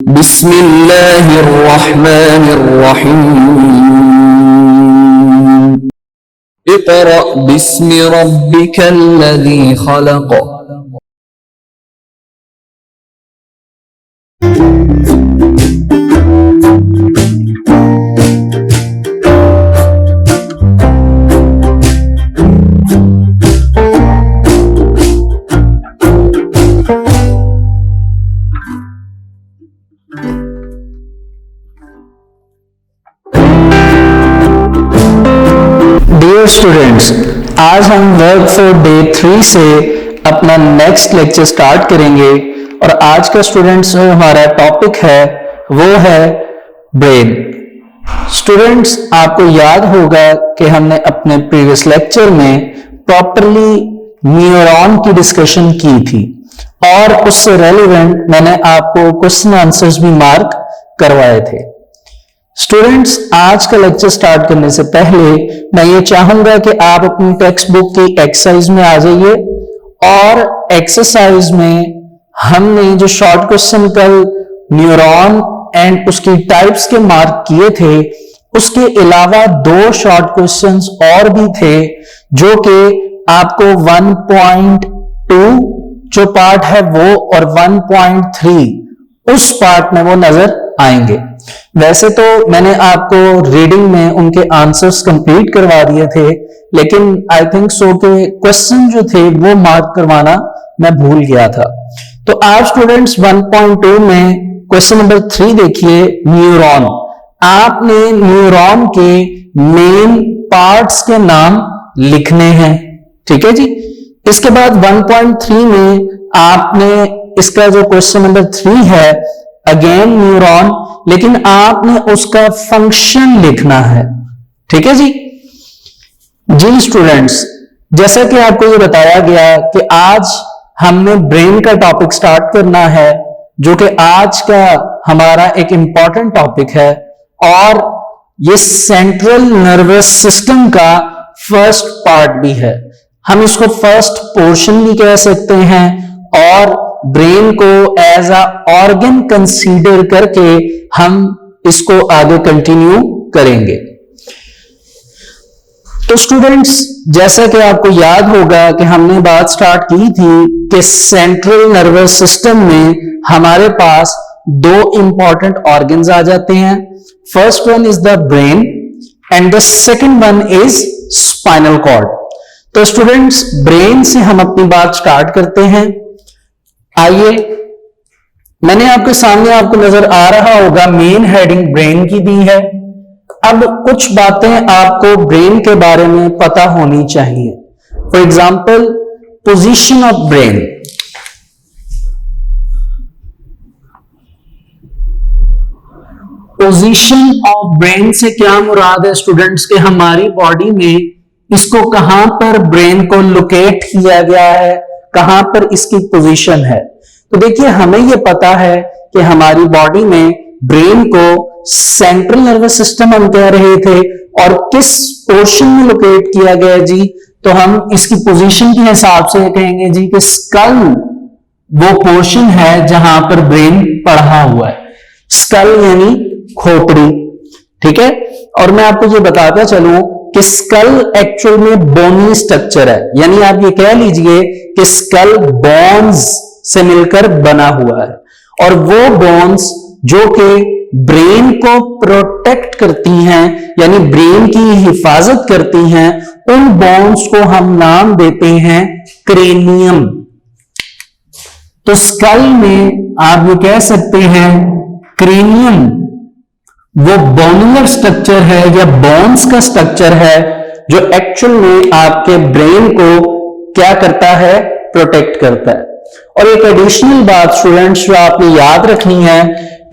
बिस्मिल्लाहिर्रहमानिर्रहीम। Iqra बिस्मि रब्बिकल्लज़ी खलक़। Dear students, आज हम वर्क फॉर डे 3 से अपना नेक्स्ट लेक्चर स्टार्ट करेंगे और आज का स्टूडेंट्स जो हमारा टॉपिक है वो है ब्रेन। स्टूडेंट्स, आपको याद होगा कि हमने अपने प्रीवियस लेक्चर में प्रॉपरली न्यूरॉन की डिस्कशन की थी और उससे रेलेवेंट मैंने आपको क्वेश्चन आंसर्स भी मार्क करवाए थे। स्टूडेंट्स, आज का लेक्चर स्टार्ट करने से पहले मैं ये चाहूंगा कि आप अपनी टेक्स्ट बुक की एक्सरसाइज में आ जाइए और एक्सरसाइज में हमने जो शॉर्ट क्वेश्चन कल न्यूरॉन एंड उसकी टाइप्स के मार्क किए थे, उसके अलावा 2 शॉर्ट क्वेश्चंस और भी थे जो कि आपको 1.2 जो पार्ट है वो और 1.3 उस पार्ट में वो नजर आएंगे। वैसे तो मैंने आपको रीडिंग में उनके आंसर्स कंप्लीट करवा दिए थे, लेकिन आई थिंक सो के क्वेश्चन जो थे वो मार्क करवाना मैं भूल गया था। तो आज स्टूडेंट्स 1.2 में क्वेश्चन नंबर 3 देखिए, न्यूरॉन। आपने न्यूरॉन के मेन पार्ट्स के नाम लिखने हैं, ठीक है जी। इसके बाद 1.3 में आपने इसका जो क्वेश्चन नंबर 3 है, अगेन न्यूरॉन, लेकिन आपने उसका फंक्शन लिखना है, ठीक है जी। जी स्टूडेंट्स, जैसा कि आपको ये बताया गया कि आज हमने ब्रेन का टॉपिक स्टार्ट करना है, जो कि आज का हमारा एक इंपॉर्टेंट टॉपिक है और ये सेंट्रल नर्वस सिस्टम का फर्स्ट पार्ट भी है। हम इसको फर्स्ट पोर्शन भी कह सकते हैं और ब्रेन को एज अ ऑर्गन कंसीडर करके हम इसको आगे कंटिन्यू करेंगे। तो स्टूडेंट्स, जैसा कि आपको याद होगा कि हमने बात स्टार्ट की थी कि सेंट्रल नर्वस सिस्टम में हमारे पास 2 इंपॉर्टेंट ऑर्गन्स आ जाते हैं। First one is the brain and the second one is spinal cord. तो स्टूडेंट्स, ब्रेन से हम अपनी बात स्टार्ट करते हैं। आइए, मैंने आपके सामने आपको नजर आ रहा होगा मेन हेडिंग ब्रेन की दी है। अब कुछ बातें आपको ब्रेन के बारे में पता होनी चाहिए। For example, position of brain. Position of brain से क्या मुराद है स्टूडेंट्स के हमारी बॉडी में इसको कहां पर ब्रेन को लोकेट किया गया है, कहां पर इसकी पोजीशन है। तो देखिए, हमें यह पता है कि हमारी बॉडी में ब्रेन को सेंट्रल नर्वस सिस्टम हम कह रहे थे और किस पोर्शन में लोकेट किया गया जी, तो हम इसकी पोजीशन के हिसाब से कहेंगे जी कि स्कल वो पोर्शन है जहां पर ब्रेन पड़ा हुआ है। स्कल यानी खोपड़ी, ठीक है। और मैं आपको ये बताता चलूं कि स्कल एक्चुअल में बोनी स्ट्रक्चर है, यानी आप ये कह लीजिए कि स्कल बोन्स से मिलकर बना हुआ है और वो बोन्स जो कि ब्रेन को प्रोटेक्ट करती हैं, यानी ब्रेन की हिफाजत करती हैं, उन बोन्स को हम नाम देते हैं क्रेनियम। तो स्कल में आप ये कह सकते हैं क्रेनियम वो बोनुलर स्ट्रक्चर है या बोन्स का स्ट्रक्चर है जो एक्चुअल में आपके ब्रेन को क्या करता है, प्रोटेक्ट करता है। और एक एडिशनल बात स्टूडेंट्स जो आपने याद रखनी है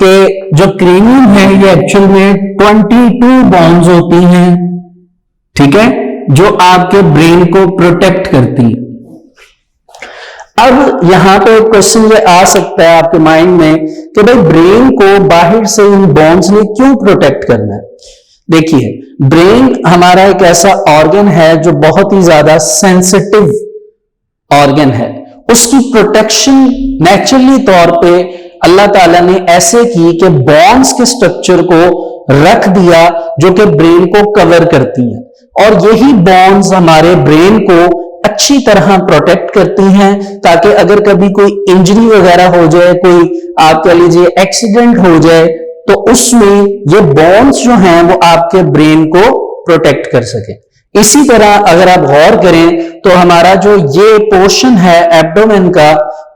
कि जो क्रेनियम है ये एक्चुअल में 22 बोन्स होती हैं, ठीक है, जो आपके ब्रेन को प्रोटेक्ट करती है। अब यहां पे एक क्वेश्चन ये आ सकता है आपके माइंड में कि भाई ब्रेन को बाहर से इन बोन्स ने क्यों प्रोटेक्ट करना है। देखिए, ब्रेन हमारा एक ऐसा ऑर्गन है जो बहुत ही ज्यादा सेंसिटिव ऑर्गन है, उसकी प्रोटेक्शन नेचुरली तौर पे अल्लाह ताला ने ऐसे की कि बोन्स के स्ट्रक्चर को रख दिया जो कि ब्रेन को कवर करती हैं, और यही बोन्स हमारे ब्रेन को अच्छी तरह प्रोटेक्ट करती हैं, ताकि अगर कभी कोई इंजरी वगैरह हो जाए, कोई आप कह लीजिए एक्सीडेंट हो जाए, तो उसमें ये बोन्स जो हैं वो आपके ब्रेन को प्रोटेक्ट कर सके। इसी तरह अगर आप गौर करें तो हमारा जो ये पोर्शन है एब्डोमेन का,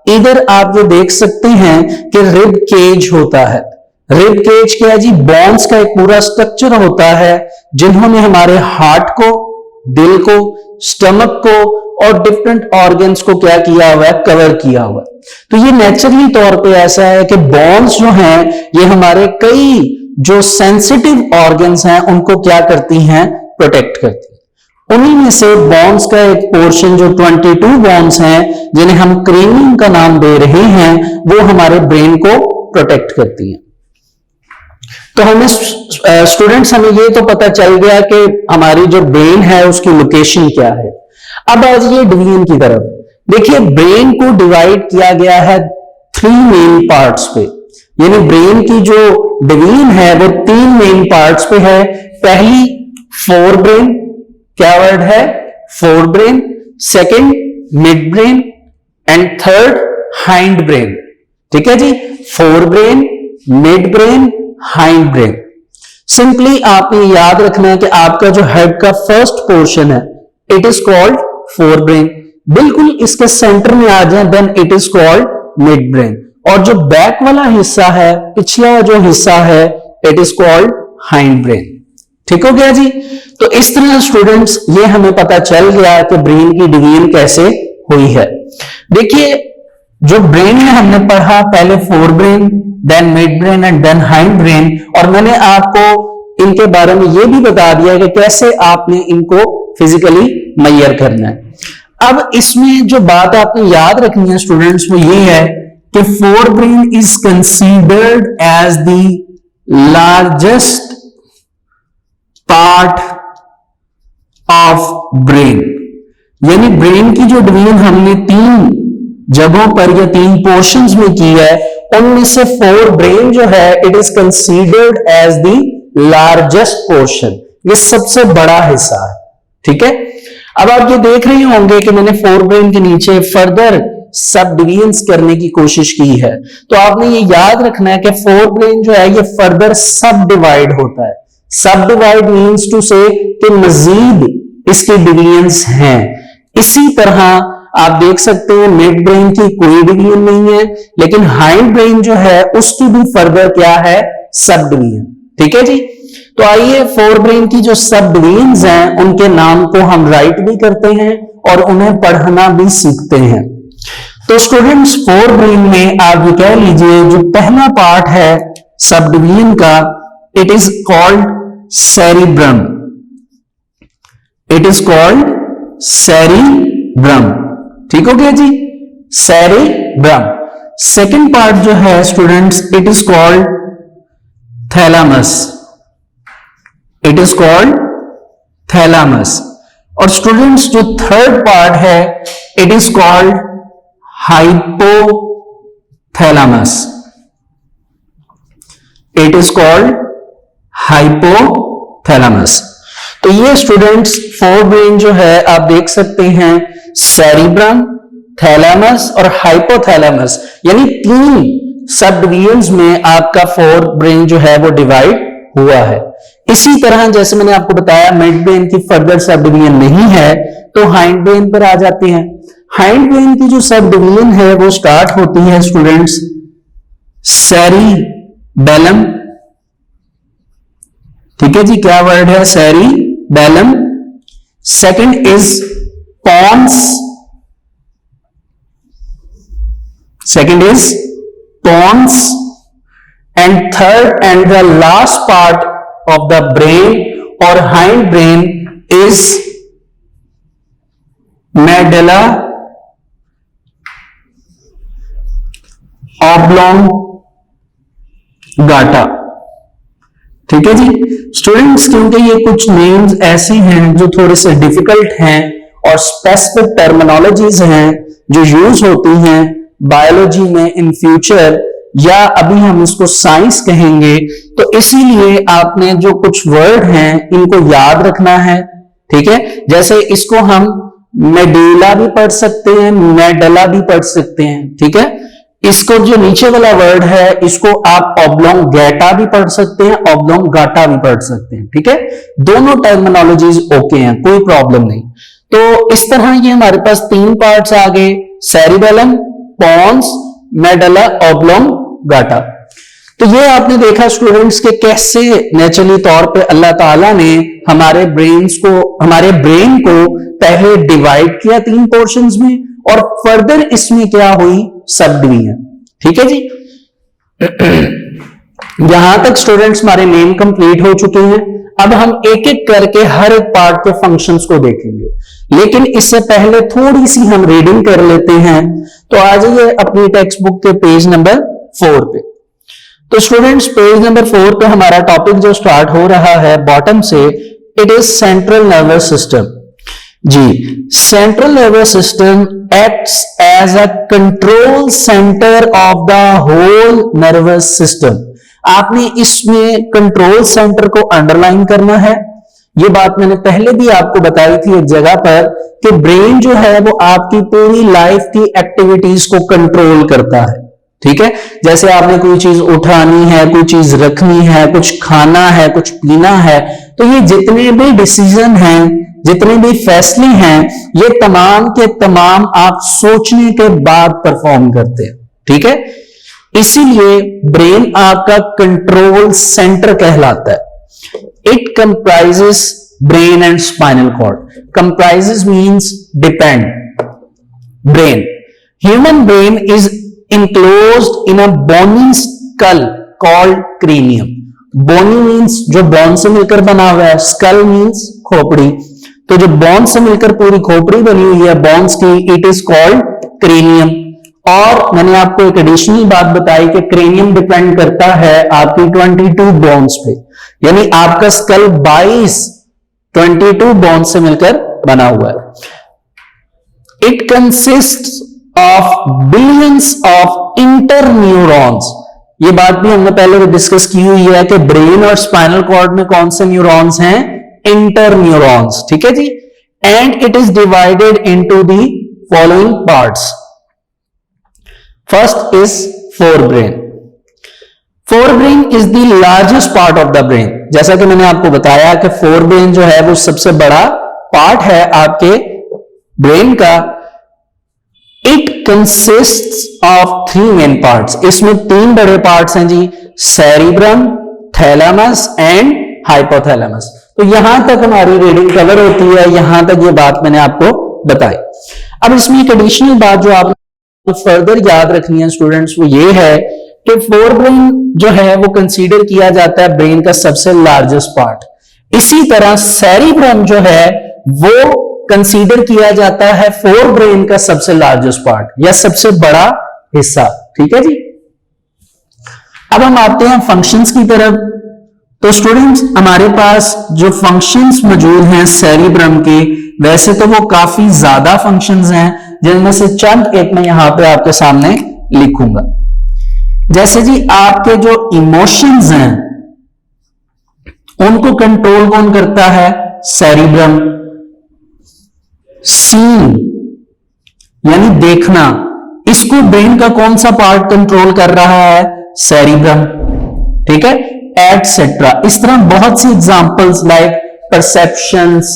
इधर आप जो देख सकते हैं कि रिब केज होता है। रिब केज क्या है जी? बोन्स का एक पूरा स्ट्रक्चर होता है जिन्होंने हमारे हार्ट को, दिल को, स्टमक को और डिफरेंट ऑर्गन्स को क्या किया हुआ है? कवर किया हुआ है। तो ये नेचुरली तौर पे ऐसा है कि बोन्स जो हैं ये हमारे कई जो सेंसिटिव ऑर्गन्स हैं उनको क्या करती हैं? प्रोटेक्ट करती हैं। उन्हीं में से बोन्स का एक पोर्शन जो 22 बोन्स हैं जिन्हें हम क्रेनियम का नाम दे रहे हैं, वो हमारे ब्रेन को प्रोटेक्ट करती हैं। तो हमें स्टूडेंट्स हमें ये तो पता चल गया कि हमारी जो ब्रेन है उसकी लोकेशन क्या है। अब आ जाइए डिवीजन की तरफ। देखिए ब्रेन को डिवाइड किया गया है 3 मेन पार्ट्स पे, यानी ब्रेन की जो डिवीजन है वो 3 मेन पार्ट्स पे है। पहली फोर ब्रेन, क्या वर्ड है? Forebrain. Second midbrain and third hindbrain. ठीक है जी, forebrain, midbrain, hindbrain. Simply आपने याद रखना है कि आपका जो हेड का फर्स्ट पोर्शन है it is called forebrain, बिल्कुल इसके सेंटर में आ जाए then it is called midbrain, और जो बैक वाला हिस्सा है, पिछला जो हिस्सा है, it is called hind brain. ठीक हो गया जी? तो इस तरह स्टूडेंट्स ये हमें पता चल गया कि ब्रेन की डिवीजन कैसे हुई है। देखिए जो ब्रेन में हमने पढ़ा, पहले forebrain, then midbrain and then hindbrain, और मैंने आपको इनके बारे में यह भी बता दिया कि कैसे आपने इनको फिजिकली मेजर करना है। अब इसमें जो बात आपने याद रखनी है स्टूडेंट्स वो ये है कि forebrain is considered as the largest part of brain, यानी ब्रेन की जो डिवीजन हमने 3 जगहों पर या 3 पोर्शंस में की है, उनमें से फोर ब्रेन जो है it is considered as the largest portion, ये सबसे बड़ा हिस्सा है। ठीक है, अब आप ये देख रहे होंगे कि मैंने फोर ब्रेन के नीचे फर्दर सब डिवीजन्स करने की कोशिश की है, तो आपने ये याद रखना है कि फोर ब्रेन जो है ये फर्दर सब डिवाइड होता है। सब डिवाइड मीन्स टू से कि मजीद इसके डिवीजन्स हैं। इसी तरह आप देख सकते हैं मिड ब्रेन की कोई डिवीजन नहीं है, लेकिन हाइंड ब्रेन जो है उसकी भी फर्दर क्या है? Sub division. ठीक है जी, तो आइए फोर ब्रेन की जो सब डिवीजन्स हैं उनके नाम को हम राइट भी करते हैं और उन्हें पढ़ना भी सीखते हैं। तो स्टूडेंट्स फोर ब्रेन में आप ये कह लीजिए जो पहला पार्ट है सब डिवीजन का, it is called cerebrum. It is called cerebrum. ठीक हो गया जी, सेरिब्रम। सेकंड पार्ट जो है students it is called thalamus. It is called thalamus. और स्टूडेंट्स जो थर्ड पार्ट है it is called hypothalamus. It is called hypothalamus. तो ये स्टूडेंट्स फोर ब्रेन जो है आप देख सकते हैं सेरिब्रम, थैलामस और हाइपोथैलामस, यानी 3 सब डिवीजन्स में आपका फोर ब्रेन जो है वो डिवाइड हुआ है। इसी तरह जैसे मैंने आपको बताया मिड ब्रेन की फर्दर सब डिवीजन नहीं है, तो हाइंड ब्रेन पर आ जाते हैं। हाइंड ब्रेन की जो सब डिवीजन है वो स्टार्ट होती है स्टूडेंट्स सेरिबेलम। ठीक है जी, क्या वर्ड है? Cerebellum. Second is pons. Second is pons, and third and the last part of the brain or hind brain is medulla oblongata। ठीक है जी स्टूडेंट्स, क्योंकि ये कुछ नेम्स ऐसे हैं जो थोड़े से डिफिकल्ट हैं और स्पेसिफिक टर्मिनोलॉजीज हैं जो यूज होती हैं बायोलॉजी में इन फ्यूचर, या अभी हम इसको साइंस कहेंगे, तो इसीलिए आपने जो कुछ वर्ड हैं इनको याद रखना है, ठीक है। जैसे इसको हम मेडुला भी पढ़ सकते हैं, मेडला भी पढ़ सकते हैं, ठीक है। इसको जो नीचे वाला वर्ड है इसको आप ऑब्लोंगेटा भी पढ़ सकते हैं, ऑब्लोंगाटा भी पढ़ सकते हैं, ठीक है। दोनों टर्मिनोलॉजीज ओके हैं, कोई प्रॉब्लम नहीं। तो इस तरह ये हमारे पास 3 पार्ट्स आ गए, सेरिबेलम, पोन्स, मेडुला ऑब्लोंगाटा। तो ये आपने देखा स्टूडेंट्स के कैसे नेचुरली तौर पे अल्लाह ताला ने हमारे ब्रेन को पहले डिवाइड किया 3 पोर्शंस में, और फर्दर इसमें क्या हुई, सब डिवीजन, ठीक है जी। यहां तक स्टूडेंट्स हमारे नेम कंप्लीट हो चुके हैं। अब हम एक एक करके हर एक पार्ट के फंक्शंस को देखेंगे, लेकिन इससे पहले थोड़ी सी हम रीडिंग कर लेते हैं। तो आ जाइए अपनी टेक्स्ट बुक के पेज नंबर 4 पे। तो स्टूडेंट्स पेज नंबर 4 पे हमारा टॉपिक जो स्टार्ट हो रहा है बॉटम से, it is central nervous system. जी, central nervous system acts as a control centre of the whole nervous system. आपने इसमें कंट्रोल सेंटर को अंडरलाइन करना है। ये बात मैंने पहले भी आपको बताई थी एक जगह पर कि ब्रेन जो है वो आपकी पूरी लाइफ की एक्टिविटीज को कंट्रोल करता है, ठीक है। जैसे आपने कोई चीज उठानी है, कोई चीज रखनी है, कुछ खाना है, कुछ पीना है, तो ये जितने भी डिसीजन हैं, जितने भी फैसले हैं, ये तमाम के तमाम आप सोचने के बाद परफॉर्म करते हैं, ठीक है। इसीलिए ब्रेन आपका कंट्रोल सेंटर कहलाता है। It comprises brain and spinal cord. Comprises means depend. Brain, human brain is enclosed in a bony skull called cranium. Bony means जो बोन से मिलकर बना हुआ है, skull means खोपड़ी। तो जो बोन से मिलकर पूरी खोपड़ी बनी हुई है बोन्स की, इट इज कॉल्ड क्रेनियम। और मैंने आपको एक एडिशनल बात बताई कि क्रेनियम डिपेंड करता है आपकी 22 बोन्स पे, यानी आपका स्कल 22 बोन्स से मिलकर बना हुआ है। It consist of billions of interneurons. ये बात भी हमने पहले डिस्कस की हुई है कि ब्रेन और स्पाइनल कॉर्ड में कौन से न्यूरॉन्स हैं, इंटरन्यूरॉन्स, ठीक है जी। And it is divided into the following parts. First is forebrain. Forebrain is the largest part of the brain. जैसा कि मैंने आपको बताया कि फोरब्रेन जो है वो सबसे बड़ा पार्ट है आपके ब्रेन का। It consists of 3 main parts. इसमें 3 बड़े पार्ट्स हैं जी, सेरिब्रम, थैलेमस एंड हाइपोथैलेमस। तो यहां तक हमारी रीडिंग कवर होती है, यहां तक ये बात मैंने आपको बताई। अब इसमें एक एडिशनल बात जो आपको फर्दर याद रखनी है स्टूडेंट्स, वो ये है कि फोरब्रेन जो है वो कंसीडर किया जाता है ब्रेन का सबसे लार्जेस्ट पार्ट। इसी तरह सेरिब्रम जो है वो कंसीडर किया जाता है फोरब्रेन का सबसे लार्जेस्ट पार्ट या सबसे बड़ा हिस्सा, ठीक है जी। अब हम आते हैं फंक्शंस की तरफ। तो स्टूडेंट्स हमारे पास जो फंक्शंस मौजूद हैं सेरिब्रम के, वैसे तो वो काफी ज्यादा फंक्शंस हैं, जिनमें से चंद एक मैं यहां पे आपके सामने लिखूंगा। जैसे जी आपके जो इमोशंस हैं उनको कंट्रोल कौन करता है, सेरिब्रम। सीन यानी देखना, इसको ब्रेन का कौन सा पार्ट कंट्रोल कर रहा है, सेरिब्रम, ठीक है, एटसेट्रा। इस तरह बहुत सी एग्जांपल्स लाइक परसेप्शंस,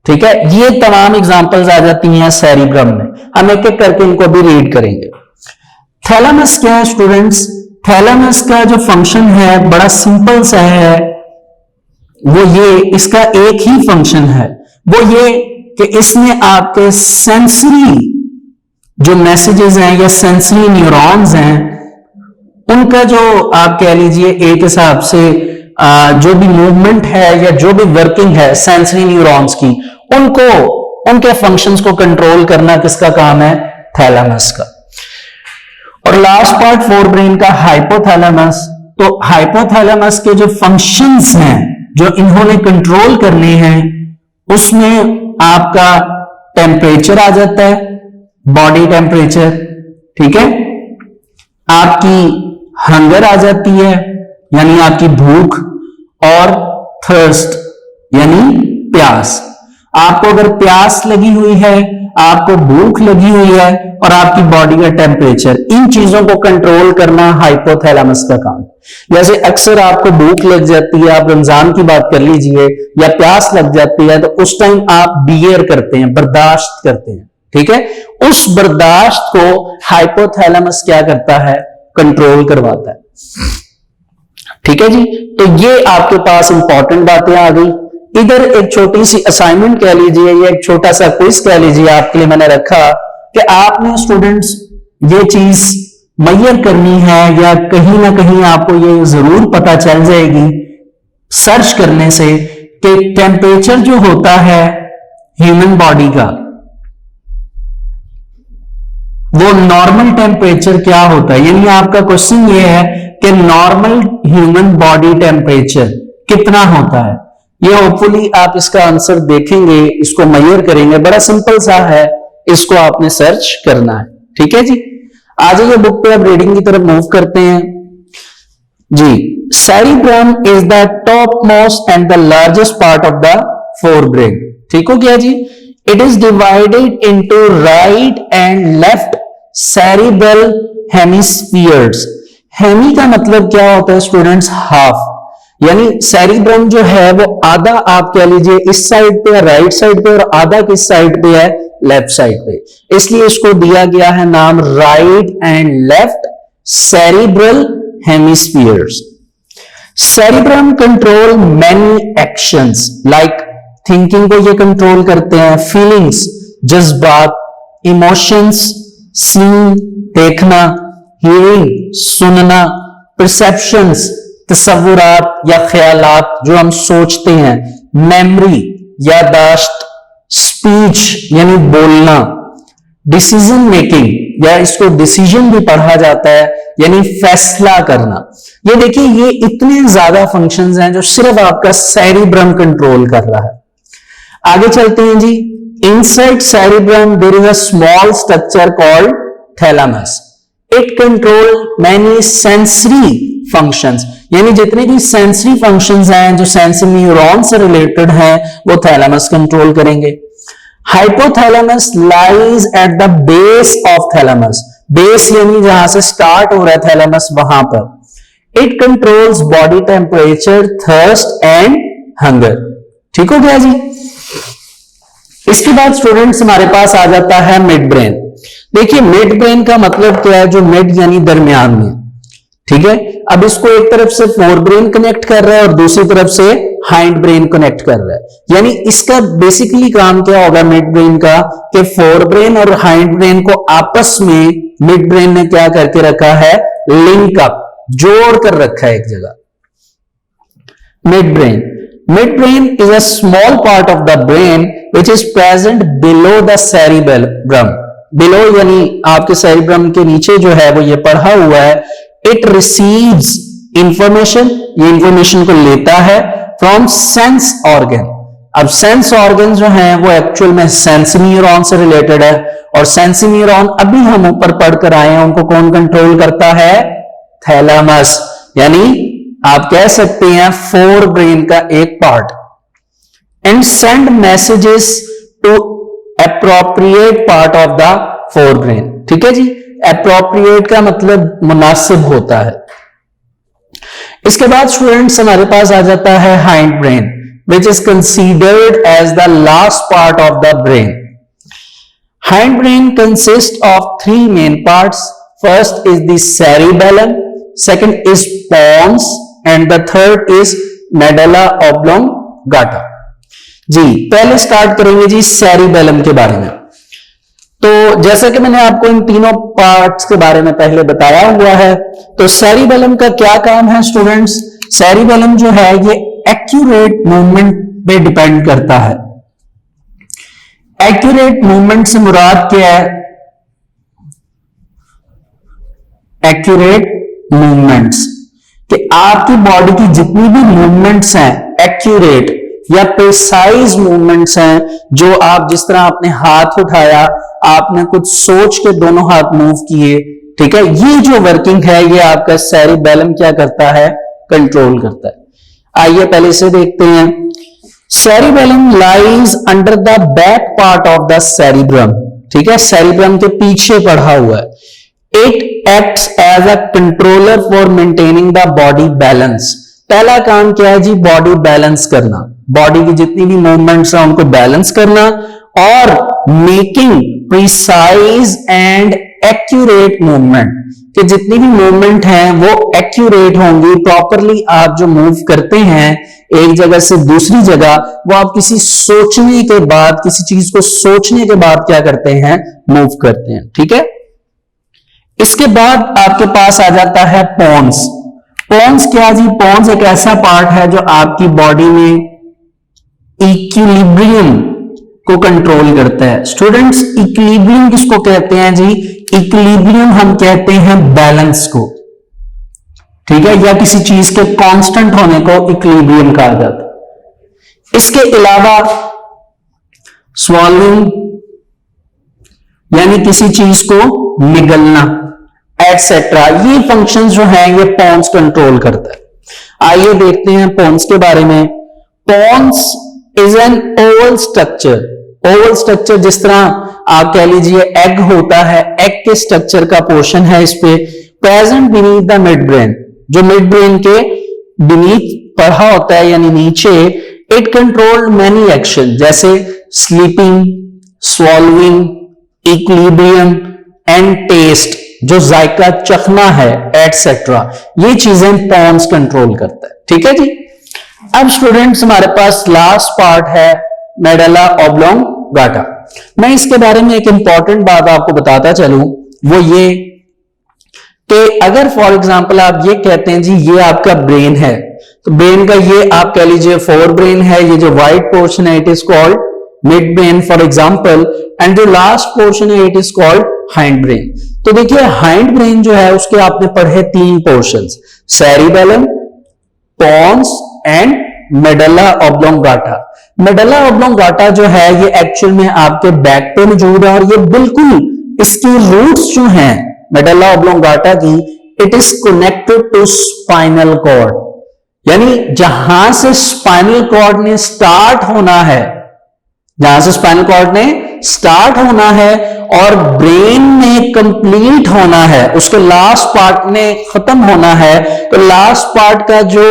ठीक है, ये तमाम एग्जांपल्स आ जाती हैं सेरिब्रम में। हम एक एक करके इनको भी रीड करेंगे। थैलेमस क्या है स्टूडेंट्स? थैलेमस का जो फंक्शन है बड़ा सिंपल सा है, वो ये, इसका एक ही फंक्शन है, वो ये कि इसमें आपके सेंसरी जो मैसेजेस हैं या सेंसरी न्यूरॉन्स हैं, उनका जो आप कह लीजिए एक हिसाब से जो भी मूवमेंट है या जो भी वर्किंग है सेंसरी न्यूरॉन्स की, उनके फंक्शंस को कंट्रोल करना किसका काम है, थैलेमस का। और लास्ट पार्ट फोरब्रेन का हाइपोथैलेमस। तो हाइपोथैलेमस के जो फंक्शंस हैं जो इन्होंने कंट्रोल करने हैं, उसमें आपका टेम्परेचर आ जाता है, बॉडी टेम्परेचर, ठीक है, आपकी हंगर आ जाती है यानी आपकी भूख, और थर्स्ट यानी प्यास। आपको अगर प्यास लगी हुई है, आपको भूख लगी हुई है और आपकी बॉडी का टेम्परेचर, इन चीजों को कंट्रोल करना हाइपोथैलेमस का काम। जैसे अक्सर आपको भूख लग जाती है, आप रमजान की बात कर लीजिए, या प्यास लग जाती है, तो उस टाइम आप बियर करते हैं, बर्दाश्त करते हैं, ठीक है। उस बर्दाश्त को हाइपोथैलेमस क्या करता है, कंट्रोल करवाता है, ठीक है जी। तो ये आपके पास इंपॉर्टेंट बातें आ गई। इधर एक छोटी सी असाइनमेंट कह लीजिए, या एक छोटा सा क्विज कह लीजिए, आपके लिए मैंने रखा कि आपने स्टूडेंट्स ये चीज मेजर करनी है, या कहीं ना कहीं आपको ये जरूर पता चल जाएगी सर्च करने से कि टेम्परेचर जो होता है ह्यूमन बॉडी का, वो नॉर्मल टेम्परेचर क्या होता है। यानी आपका क्वेश्चन ये है कि नॉर्मल ह्यूमन बॉडी टेम्परेचर कितना होता है। ये होपफुली आप इसका आंसर देखेंगे, इसको मेजर करेंगे, बड़ा सिंपल सा है, इसको आपने सर्च करना है, ठीक है जी। आ जाइए बुक पे, अब रीडिंग की तरफ मूव करते हैं जी। Cerebrum is the top most and the largest part of the forebrain, ठीक हो गया जी। It is divided into right and left cerebral hemispheres. Hemi का मतलब क्या होता है स्टूडेंट्स, हाफ, यानी सेरिब्रम जो है वो आधा आप कह लीजिए इस साइड पे है, राइट साइड पे, और आधा किस साइड पे है, लेफ्ट साइड पे। इसलिए इसको दिया गया है नाम right and left cerebral hemispheres. Cerebrum control many actions, like thinking को ये कंट्रोल करते हैं, फीलिंग्स जज्बात, इमोशंस सीन देखना, हियरिंग सुनना, परसेप्शंस तसव्वुरात या ख्यालात जो हम सोचते हैं, मेमोरी यादाश्त, स्पीच यानी बोलना, डिसीजन मेकिंग या इसको डिसीजन भी पढ़ा जाता है यानी फैसला करना। ये देखिए ये इतने ज्यादा फंक्शंस हैं जो सिर्फ आपका सेरिब्रम कंट्रोल कर रहा है। आगे चलते हैं जी। Inside cerebrum there is a small structure called thalamus. It control many sensory functions, यानी जितने भी सेंसरी फंक्शंस हैं जो सेंसरी न्यूरॉन से रिलेटेड हैं वो थैलेमस कंट्रोल करेंगे। Hypothalamus lies at the base of thalamus. Base यानी जहां से स्टार्ट हो रहा है थैलेमस, वहां पर। It controls body temperature, thirst and hunger, ठीक हो गया जी। इसके बाद स्टूडेंट्स हमारे पास आ जाता है मिड ब्रेन। देखिए मिड ब्रेन का मतलब क्या है, जो मिड यानी दरमियान में, ठीक है। अब इसको एक तरफ से फोर ब्रेन कनेक्ट कर रहा है और दूसरी तरफ से हाइंड ब्रेन कनेक्ट कर रहा है। यानी इसका बेसिकली काम क्या होगा मिड ब्रेन का, कि फोर ब्रेन और हाइंड ब्रेन को आपस में मिड ब्रेन ने क्या करके रखा है, लिंक अप, जोड़ कर रखा है एक जगह। Mid brain, mid brain is a small part of the brain which is present below the cerebrum. Below यानी आपके सेरिब्रम के नीचे जो है वो ये पढ़ा हुआ है। इट रिसीव्स इंफॉर्मेशन, ये इंफॉर्मेशन को लेता है फ्रॉम सेंस ऑर्गन। अब सेंस ऑर्गन जो है वो एक्चुअल में सेंसरी न्यूरॉन से रिलेटेड है, और सेंसरी न्यूरॉन अभी हम ऊपर पढ़कर आए हैं, उनको कौन कंट्रोल करता है, थैलेमस, यानी आप कह सकते हैं फोर ब्रेन का एक part. And send messages to appropriate part of the forebrain, ठीक है जी। एप्रोप्रिएट का मतलब मुनासिब होता है। इसके बाद स्टूडेंट्स हमारे पास आ जाता है hindbrain, which is considered as the last part of the brain. Hindbrain consist of three main parts. First is the cerebellum, second is pons and the third is medulla oblongata. जी पहले start करेंगे जी cerebellum के बारे में। तो जैसा कि मैंने आपको इन तीनों पार्ट्स के बारे में पहले बताया हुआ है, तो सेरिबेलम का क्या काम है स्टूडेंट्स, सेरिबेलम जो है ये एक्यूरेट मूवमेंट पे डिपेंड करता है। एक्यूरेट मूवमेंट से मुराद क्या है, एक्यूरेट मूवमेंट्स कि आपकी बॉडी की जितनी भी मूवमेंट्स हैं एक्यूरेट या प्रिसाइज मूवमेंट्स हैं, जो आप जिस तरह आपने हाथ उठाया, आपने कुछ सोच के दोनों हाथ मूव किए, ठीक है, ये जो वर्किंग है ये आपका सेरिबेलम क्या करता है, कंट्रोल करता है। आइए पहले इसे देखते हैं। Cerebellum lies under the back part of the cerebrum, ठीक है, सेरिब्रम के पीछे पड़ा हुआ है। It acts as a controller for maintaining the body balance. पहला काम क्या है जी, बॉडी बैलेंस करना, बॉडी की जितनी भी मूवमेंट्स हैं उनको बैलेंस करना और making precise and accurate movement, कि जितनी भी मूवमेंट है वो एक्यूरेट होंगी, प्रॉपरली आप जो मूव करते हैं एक जगह से दूसरी जगह, वो आप किसी सोचने के बाद, किसी चीज को सोचने के बाद क्या करते हैं, मूव करते हैं, ठीक है। इसके बाद आपके पास आ जाता है पोन्स। पोन्स क्या जी, पोन्स एक ऐसा पार्ट है जो आपकी बॉडी में इक्विलिब्रियम को कंट्रोल करता है। स्टूडेंट्स, इक्विलिब्रियम किसको कहते हैं जी, इक्विलिब्रियम हम कहते हैं बैलेंस को, ठीक है, या किसी चीज के कांस्टेंट होने को इक्विलिब्रियम कहा जाता है। इसके अलावा स्वॉलिंग यानी किसी चीज को निगलना एटसेट्रा, ये फंक्शंस जो हैं ये पोन्स कंट्रोल करता है। आइए देखते हैं पोन्स के बारे में। Pons is an oval structure. Oval structure जिस तरह आप कह लीजिए एग होता है, एग के स्ट्रक्चर का पोर्शन है इस पे, present beneath the mid brain, जो मिड ब्रेन के बीनीथ पढ़ा होता है यानी नीचे। इट कंट्रोल मेनी एक्शन जैसे स्लीपिंग, स्वॉल्विंग, इक्विलिब्रियम एंड टेस्ट, जो जायका चखना है एटसेट्रा, ये चीजें पोन्स कंट्रोल करता है, ठीक है जी। अब स्टूडेंट्स हमारे पास लास्ट पार्ट है मेडुला ऑब्लोंगाटा। मैं इसके बारे में एक इंपॉर्टेंट बात आपको बताता चलूं, वो ये कि अगर फॉर एग्जांपल आप ये कहते हैं जी ये आपका ब्रेन है, तो ब्रेन का ये आप कह लीजिए फोर ब्रेन है, ये जो व्हाइट पोर्शन है it is called mid brain for example, and जो लास्ट पोर्शन है it is called hind brain. तो देखिए हाइंड ब्रेन जो है उसके आपने पढ़े तीन portions, cerebellum, pons and medulla oblongata. Medulla oblongata जो है ये एक्चुअल में आपके बैक पे मौजूद है और ये बिल्कुल इसकी रूट्स जो हैं मेडुला ऑब्लोंगाटा की, it is connected to spinal cord, यानी जहां से स्पाइनल कॉर्ड ने स्टार्ट होना है, जहां से स्पाइनल कॉर्ड ने स्टार्ट होना है और ब्रेन में कंप्लीट होना है, उसके लास्ट पार्ट ने खत्म होना है, तो लास्ट पार्ट का जो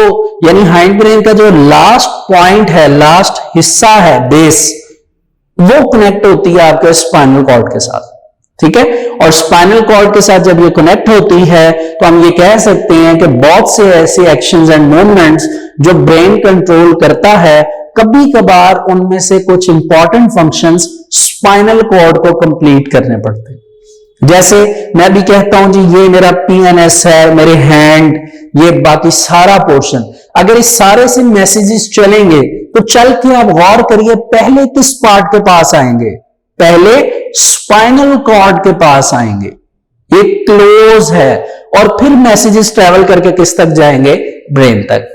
यानी हाइंड ब्रेन का जो लास्ट पॉइंट है, लास्ट हिस्सा है, बेस, वो कनेक्ट होती है आपके स्पाइनल कॉर्ड के साथ, ठीक है। और स्पाइनल कॉर्ड के साथ जब ये कनेक्ट होती है तो हम ये कह सकते हैं कि बहुत से ऐसे एक्शंस एंड मूवमेंट्स जो ब्रेन कंट्रोल करता है, कभी कभार उनमें से कुछ इंपॉर्टेंट फंक्शंस स्पाइनल कॉर्ड को कंप्लीट करने पड़ते हैं। जैसे मैं भी कहता हूं जी ये मेरा पीएनएस है, मेरे हैंड, ये बाकी सारा पोर्शन, अगर इस सारे से मैसेजेस चलेंगे तो चल के आप गौर करिए पहले किस पार्ट के पास आएंगे, पहले स्पाइनल कॉर्ड के पास आएंगे, ये क्लोज है, और फिर मैसेजेस ट्रेवल करके किस तक जाएंगे, ब्रेन तक,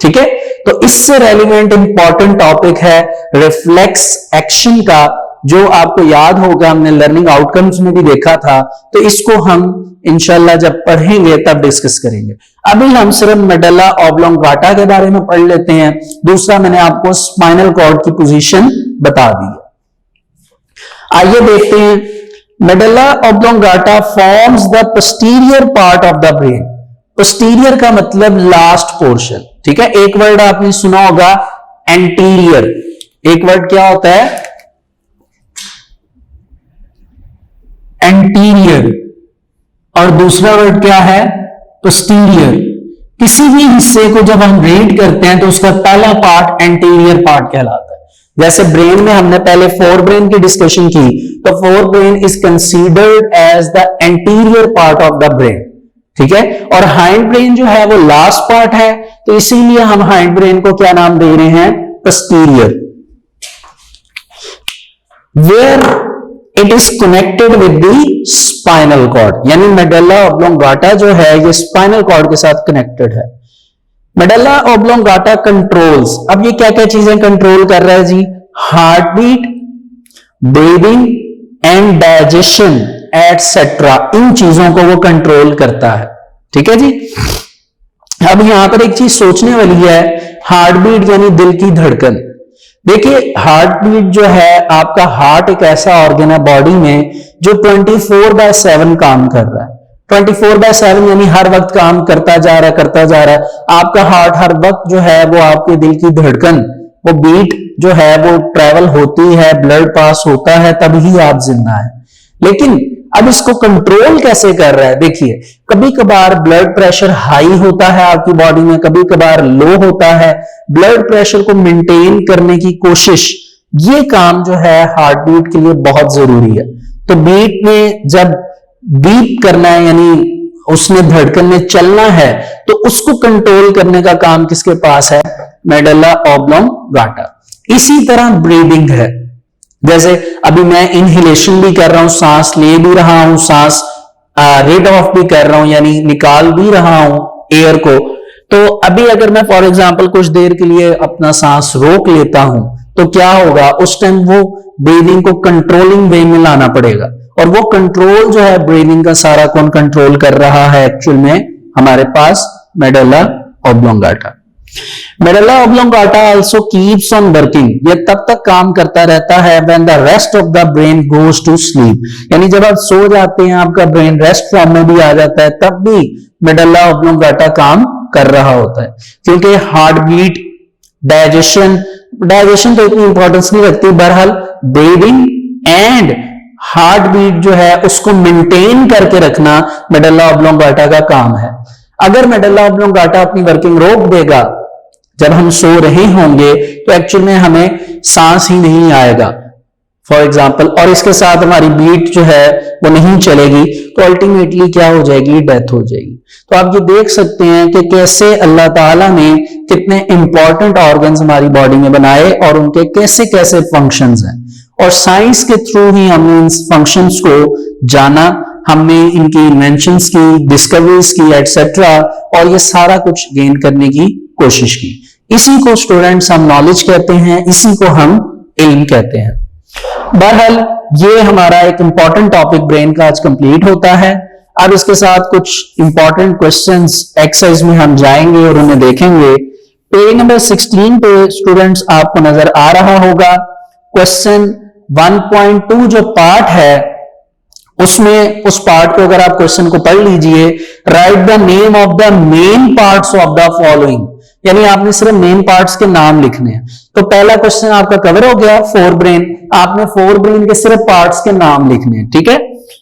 ठीक है। तो इससे रेलिवेंट इंपॉर्टेंट टॉपिक है रिफ्लेक्स एक्शन का, जो आपको याद होगा हमने लर्निंग आउटकम्स में भी देखा था, तो इसको हम इंशाल्लाह जब पढ़ेंगे तब डिस्कस करेंगे। अभी हम सिर्फ मेडुला ऑब्लोंगाटा के बारे में पढ़ लेते हैं, दूसरा मैंने आपको स्पाइनल कॉर्ड की पोजीशन बता दी है। आइए देखते हैं, medulla oblongata forms the posterior part of the brain. Posterior का मतलब लास्ट पोर्शन, ठीक है। एक वर्ड आपने सुना होगा एंटीरियर, एक वर्ड क्या होता है, एंटीरियर, और दूसरा वर्ड क्या है, पोस्टीरियर। किसी भी हिस्से को जब हम रीड करते हैं तो उसका पहला पार्ट एंटीरियर पार्ट कहलाता है। जैसे ब्रेन में हमने पहले फोर ब्रेन की डिस्कशन की, तो forebrain is considered as the anterior part of the brain, ठीक है। और हाइंड ब्रेन जो है वो लास्ट पार्ट है, तो इसीलिए हम हाइंड ब्रेन को क्या नाम दे रहे हैं, posterior. Where it is connected with the spinal cord, यानी मेडुला ऑब्लोंगाटा जो है ये स्पाइनल कॉर्ड के साथ कनेक्टेड है। मेडुला ऑब्लोंगाटा कंट्रोल्स, अब ये क्या क्या चीजें कंट्रोल कर रहा है जी, heart beat, breathing and digestion etcetera, इन चीजों को वो कंट्रोल करता है। ठीक है जी। अब यहां पर एक चीज सोचने वाली है, हार्ट बीट यानी दिल की धड़कन। देखिए हार्ट बीट जो है, आपका हार्ट एक ऐसा ऑर्गन है बॉडी में जो 24/7 काम कर रहा है। 24/7 यानी हर वक्त काम करता जा रहा है। आपका हार्ट हर वक्त जो है वो आपके दिल की धड़कन, वो बीट जो है वो ट्रेवल होती है, ब्लड पास होता है, तभी आप जिंदा है। लेकिन अब इसको कंट्रोल कैसे कर रहा है? देखिए कभी कभार ब्लड प्रेशर हाई होता है आपकी बॉडी में, कभी कभार लो होता है। ब्लड प्रेशर को मेंटेन करने की कोशिश, ये काम जो है हार्ट बीट के लिए बहुत जरूरी है। तो बीट में जब बीट करना है यानी उसने धड़कन में चलना है, तो उसको कंट्रोल करने का काम किसके पास है? Medulla oblongata. इसी तरह ब्रीदिंग है, जैसे अभी मैं इनहेलेशन भी कर रहा हूं, सांस ले भी रहा हूं, सांस रिड ऑफ भी कर रहा हूं यानी निकाल भी रहा हूं एयर को। तो अभी अगर मैं फॉर एग्जांपल कुछ देर के लिए अपना सांस रोक लेता हूं, तो क्या होगा? उस टाइम वो ब्रीदिंग को कंट्रोलिंग वे में लाना पड़ेगा। और वो कंट्रोल जो है ब्रीदिंग का सारा कौन कंट्रोल कर रहा है? एक्चुअल में हमारे पास medulla oblongata. Medulla oblongata also keeps on working, ये तब तक काम करता रहता है when the rest of the brain goes to sleep, यानी जब आप सो जाते हैं, आपका ब्रेन रेस्ट फॉर्म में भी आ जाता है, तब भी मेडुल्ला ऑब्लोंगाटा काम कर रहा होता है। क्योंकि हार्ट बीट, डाइजेशन तो इतनी इंपॉर्टेंस नहीं रखती, बहरहाल ब्रीदिंग एंड हार्ट बीट जो है उसको मेंटेन करके रखना मेडुल्ला ऑब्लोंगाटा का काम है। अगर मेडुल्ला ऑब्लोंगाटा अपनी वर्किंग रोक देगा जब हम सो रहे होंगे, तो एक्चुअल में हमें सांस ही नहीं आएगा फॉर एग्जाम्पल, और इसके साथ हमारी बीट जो है वो नहीं चलेगी, तो अल्टीमेटली क्या हो जाएगी? डेथ हो जाएगी। तो आप ये देख सकते हैं कि कैसे अल्लाह ताला ने कितने इंपॉर्टेंट ऑर्गन्स हमारी बॉडी में बनाए और उनके कैसे कैसे फंक्शंस हैं, और साइंस के थ्रू ही हमने इन फंक्शंस को जाना, हमने इनकी इन्वेंशंस की, डिस्कवरीज की एटसेट्रा, और ये सारा कुछ गेन करने की कोशिश की। इसी को स्टूडेंट्स हम नॉलेज कहते हैं, इसी को हम इल्म कहते हैं। बहरहाल ये हमारा एक इंपॉर्टेंट टॉपिक ब्रेन का आज कंप्लीट होता है। अब इसके साथ कुछ इंपॉर्टेंट क्वेश्चंस एक्सरसाइज में हम जाएंगे और उन्हें देखेंगे। पेज नंबर 16 पे स्टूडेंट्स आपको नजर आ रहा होगा क्वेश्चन 1.2 जो पार्ट है, उसमें उस पार्ट को अगर आप क्वेश्चन को पढ़ लीजिए, right the name of the main parts of the following, यानी आपने सिर्फ मेन पार्ट्स के नाम लिखने हैं। तो पहला क्वेश्चन आपका कवर हो गया, फोर ब्रेन, आपने फोर ब्रेन के सिर्फ पार्ट्स के नाम लिखने हैं। ठीक है,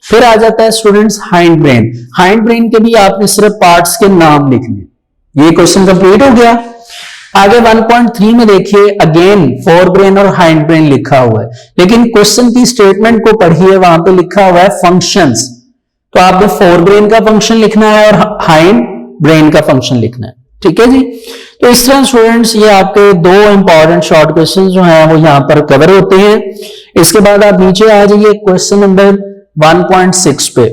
फिर आ जाता है students hind brain, hind brain के भी आपने सिर्फ पार्ट्स के नाम लिखने हैं। ये क्वेश्चन कंप्लीट हो गया। आगे 1.3 में देखिए, अगेन फोर ब्रेन और हाइंड ब्रेन लिखा हुआ है, लेकिन क्वेश्चन की स्टेटमेंट को पढ़िए, वहां पे लिखा हुआ है फंक्शंस। तो आपने फोर ब्रेन का फंक्शन लिखना है और हाइंड ब्रेन का फंक्शन लिखना है। ठीक है जी। तो इस तरह स्टूडेंट्स ये आपके दो इंपॉर्टेंट शॉर्ट क्वेश्चन जो हैं वो यहां पर कवर होते हैं। इसके बाद आप नीचे आ जाइए क्वेश्चन नंबर 1.6 पे।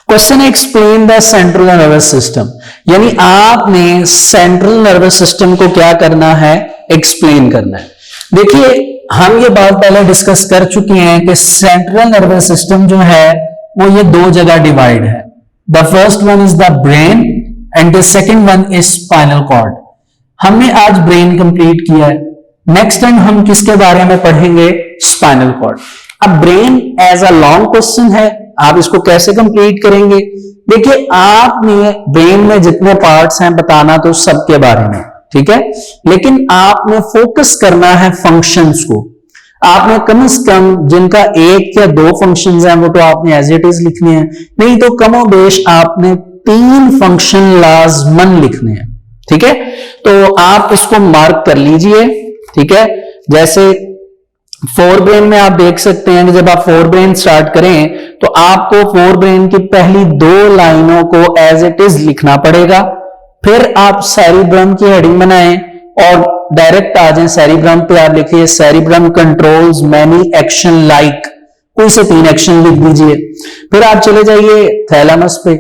Question explain the central nervous system, यानी आपने सेंट्रल नर्वस सिस्टम को क्या करना है? एक्सप्लेन करना है। देखिए हम ये बात पहले डिस्कस कर चुके हैं कि सेंट्रल नर्वस सिस्टम जो है वो ये दो जगह डिवाइड है। The first one is the brain and the second one is spinal cord. हमने आज ब्रेन कंप्लीट किया है, नेक्स्ट टाइम हम किसके बारे में पढ़ेंगे? Spinal cord. अब brain as a long question है, आप इसको कैसे कंप्लीट करेंगे? देखिए आपने ब्रेन में जितने पार्ट्स हैं बताना तो सबके बारे में, ठीक है, लेकिन आपने फोकस करना है फंक्शंस को। आपने कम से कम जिनका एक या दो फंक्शंस हैं वो तो आपने एज इट इज लिखने हैं, नहीं तो कमोबेश आपने 3 फंक्शन लाजमन लिखने हैं। ठीक है, तो आप इसको मार्क कर लीजिए। ठीक है, जैसे फोर ब्रेन में आप देख सकते हैं कि जब आप फोर ब्रेन स्टार्ट करें तो आपको फोर ब्रेन की पहली 2 लाइनों को एज इट इज लिखना पड़ेगा। फिर आप सेरिब्रम की हेडिंग बनाएं और डायरेक्ट आ जाएं सेरिब्रम पे। आप लिखिए cerebrum controls many action like, कोई से 3 एक्शन लिख दीजिए। फिर आप चले जाइए थैलेमस पे,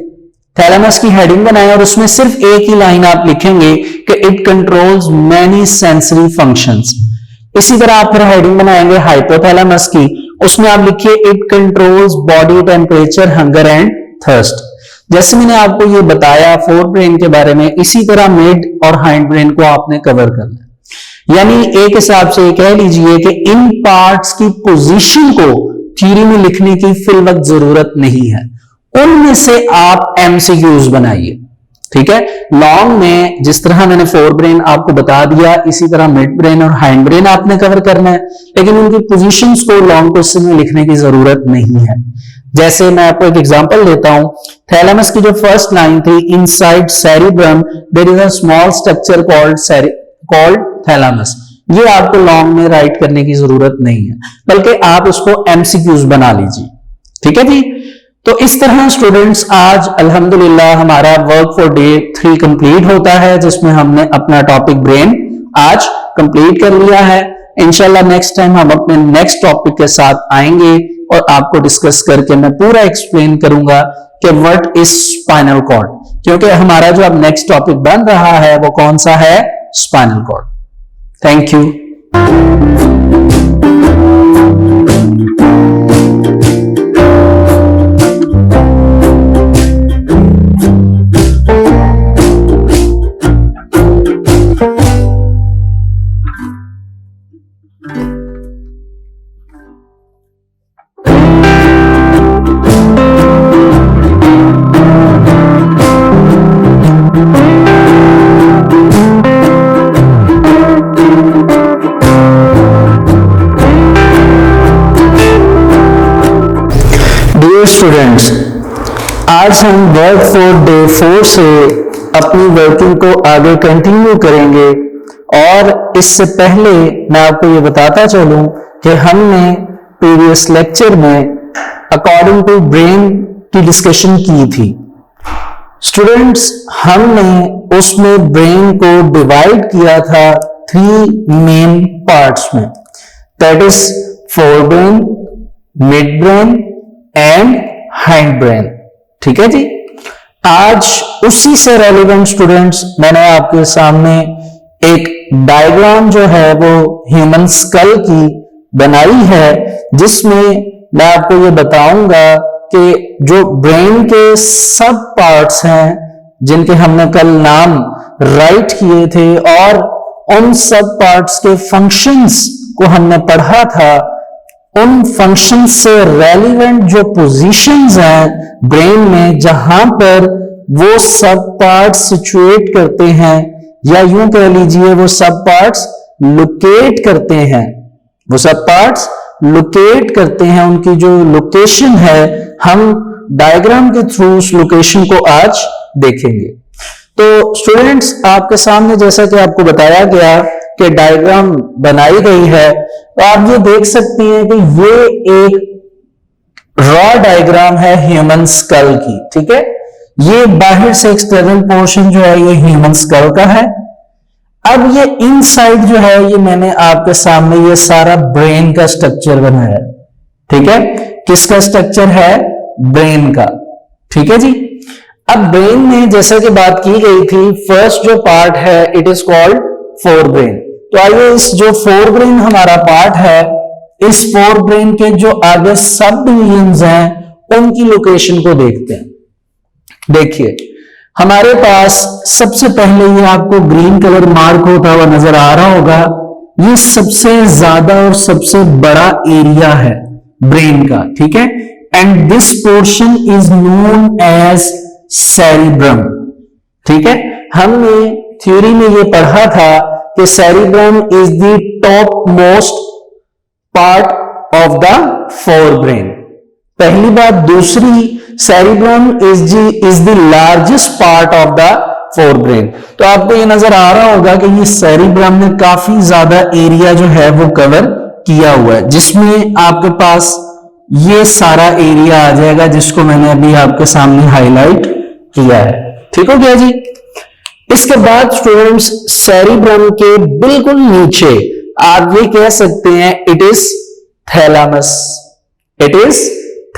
थैलेमस की हेडिंग बनाएं और उसमें सिर्फ एक ही लाइन आप लिखेंगे कि it controls many sensory functions. इसी तरह आप फिर हेडिंग बनाएंगे हाइपोथैलेमस की, उसमें आप लिखिए it controls body temperature, hunger and thirst. जैसे मैंने आपको ये बताया फोर ब्रेन के बारे में, इसी तरह मिड और हाइंड ब्रेन को आपने कवर करना है। यानी एक हिसाब से कह लीजिए कि इन पार्ट्स की पोजीशन को थ्योरी में लिखने की फिल वक्त जरूरत नहीं है, उनमें से आप एमसीक्यूज बनाइए। ठीक है, लॉन्ग में जिस तरह मैंने फोर ब्रेन आपको बता दिया, इसी तरह मिड ब्रेन और हाइंड ब्रेन आपने कवर करना है, लेकिन उनकी पोजीशंस को लॉन्ग क्वेश्चन में लिखने की जरूरत नहीं है। जैसे मैं आपको एक एग्जांपल देता हूं, थैलेमस की जो फर्स्ट लाइन थी, inside cerebrum there is a small structure called thalamus, ये आपको लॉन्ग में राइट करने की जरूरत नहीं है, बल्कि आप इसको एमसीक्यूज बना लीजिए। ठीक है जी, तो इस तरह स्टूडेंट्स आज अल्हम्दुलिल्लाह हमारा वर्क फॉर डे 3 कंप्लीट होता है, जिसमें हमने अपना टॉपिक ब्रेन आज कंप्लीट कर लिया है। इंशाल्लाह नेक्स्ट टाइम हम अपने नेक्स्ट टॉपिक के साथ आएंगे और आपको डिस्कस करके मैं पूरा एक्सप्लेन करूंगा कि व्हाट इज स्पाइनल कॉर्ड, क्योंकि हमारा जो अब नेक्स्ट टॉपिक बन रहा है वो कौन सा है, spinal cord. Thank you. Students, आज हम वर्क फॉर डे 4 से अपनी वर्किंग को आगे कंटिन्यू करेंगे, और इससे पहले मैं आपको ये बताता चलूं कि हमने प्रीवियस लेक्चर में अकॉर्डिंग टू ब्रेन की डिस्कशन की थी। स्टूडेंट्स, हमने उसमें ब्रेन को डिवाइड किया था 3 मेन पार्ट्स में, that is fore brain, midbrain and hind brain. ठीक है जी, आज उसी से रेलिवेंट स्टूडेंट्स मैंने आपके सामने एक डायग्राम जो है वो ह्यूमन स्कल की बनाई है, जिसमें मैं आपको ये बताऊंगा कि जो ब्रेन के सब पार्ट्स हैं जिनके हमने कल नाम राइट किए थे, और उन सब पार्ट्स के फंक्शंस को हमने पढ़ा था, उन फंक्शन से रेलिवेंट जो पोजीशंस हैं ब्रेन में, जहां पर वो सब पार्ट्स सिचुएट करते हैं, या यूं कह लीजिए वो सब पार्ट्स लोकेट करते हैं, वो सब पार्ट्स लोकेट करते हैं, उनकी जो लोकेशन है, हम डायग्राम के थ्रू उस लोकेशन को आज देखेंगे। तो स्टूडेंट्स, आपके सामने जैसा कि आपको बताया गया कि डायग्राम बनाई गई है, तो आप ये देख सकते हैं कि ये एक रॉ डायग्राम है ह्यूमन स्कल की। ठीक है, ये बाहर से एक्सटर्नल पोर्शन जो है ये ह्यूमन स्कल का है। अब ये इनसाइड जो है, ये मैंने आपके सामने ये सारा ब्रेन का स्ट्रक्चर बनाया है। ठीक है, किसका स्ट्रक्चर है, ब्रेन का। ठीक है जी, अब ब्रेन में जैसा कि बात की गई थी, फर्स्ट जो पार्ट है it is called forebrain. तो आइए इस जो फोर ब्रेन हमारा पार्ट है, इस फोर ब्रेन के जो आगे सब डिविजन्स हैं उनकी लोकेशन को देखते हैं। देखिए, हमारे पास सबसे पहले ये आपको ग्रीन कलर मार्क होता हुआ नजर आ रहा होगा, ये सबसे ज्यादा और सबसे बड़ा एरिया है ब्रेन का। ठीक है, and this portion is known as cerebrum. ठीक है, हमने थ्योरी में ये पढ़ा था कि cerebrum is the top most part of the forebrain. पहली बात। दूसरी, cerebrum is the largest part of the forebrain. तो आपको ये नजर आ रहा होगा कि ये सेरिब्रम ने काफी ज्यादा एरिया जो है वो कवर किया हुआ है, जिसमें आपके पास ये सारा एरिया आ जाएगा जिसको मैंने अभी आपके सामने हाईलाइट किया है। ठीक हो गया जी। इसके बाद स्टूडेंट्स, सेरिब्रम के बिल्कुल नीचे आप ये कह सकते हैं it is thalamus. It is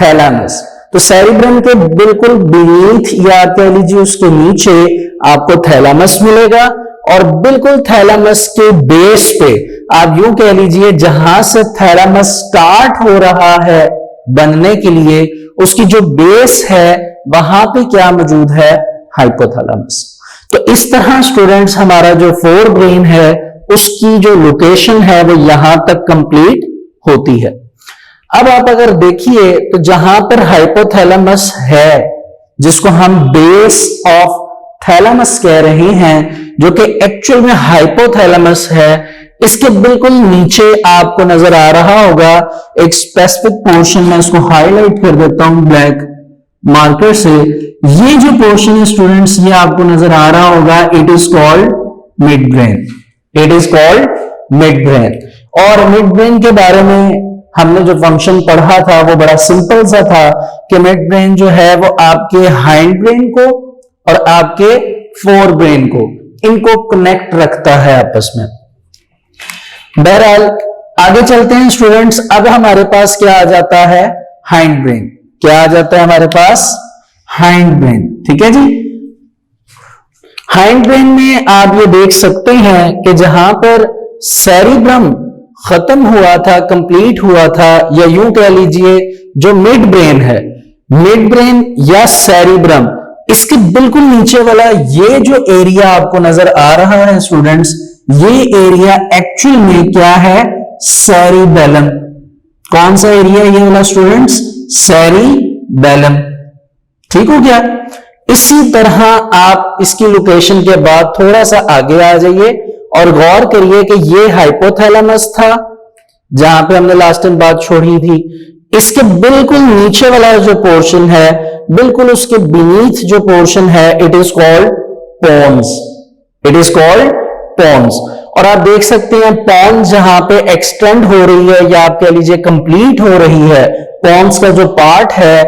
thalamus. तो सेरिब्रम के बिल्कुल बीनीथ या कह लीजिए उसके नीचे आपको थैलेमस मिलेगा, और बिल्कुल थैलेमस के बेस पे, आप यूं कह लीजिए जहां से थैलेमस स्टार्ट हो रहा है बनने के लिए, उसकी जो बेस है वहां पे क्या मौजूद है, हाइपोथैलेमस। तो इस तरह स्टूडेंट्स हमारा जो फोर ब्रेन है उसकी जो लोकेशन है वो यहां तक कंप्लीट होती है। अब आप अगर देखिए तो जहां पर हाइपोथैलेमस है, जिसको हम बेस ऑफ थैलेमस कह रहे हैं, जो कि एक्चुअल में हाइपोथैलेमस है, इसके बिल्कुल नीचे आपको नजर आ रहा होगा एक स्पेसिफिक पोर्शन, मैं इसको हाईलाइट कर देता हूं ब्लैक मार्कर से। ये जो पोर्शन है स्टूडेंट्स, ये आपको नजर आ रहा होगा, it is called mid brain. It is called midbrain. और मिड ब्रेन के बारे में हमने जो फंक्शन पढ़ा था वो बड़ा सिंपल सा था कि मिड ब्रेन जो है वो आपके हाइंड ब्रेन को और आपके फोर ब्रेन को, इनको कनेक्ट रखता है आपस में। बहरहाल आगे चलते हैं स्टूडेंट्स। अब हमारे पास क्या आ जाता है, हाइंड ब्रेन। क्या आ जाता है हमारे पास, हाइंड ब्रेन। ठीक है जी। हाइंड ब्रेन में आप ये देख सकते हैं कि जहां पर सेरिब्रम खत्म हुआ था, कंप्लीट हुआ था, या यूं कह लीजिए जो मिड ब्रेन है, मिड ब्रेन या सेरिब्रम, इसके बिल्कुल नीचे वाला ये जो एरिया आपको नजर आ रहा है स्टूडेंट्स, ये एरिया एक्चुअल में क्या है, सेरिबेलम। कौन सा एरिया ये वाला स्टूडेंट्स, सेरिबेलम। ठीक हो गया। इसी तरह आप इसकी लोकेशन के बाद थोड़ा सा आगे आ जाइए और गौर करिए कि ये हाइपोथैलेमस था जहां पे हमने लास्ट टाइम बात छोड़ी थी। इसके बिल्कुल नीचे वाला जो पोर्शन है, बिल्कुल उसके बीनीथ जो पोर्शन है, it is called pons. It is called pons. और आप देख सकते हैं पोन्स जहां पे एक्सटेंड हो रही है या आप कह लीजिए कंप्लीट हो रही है, पोन्स का जो पार्ट है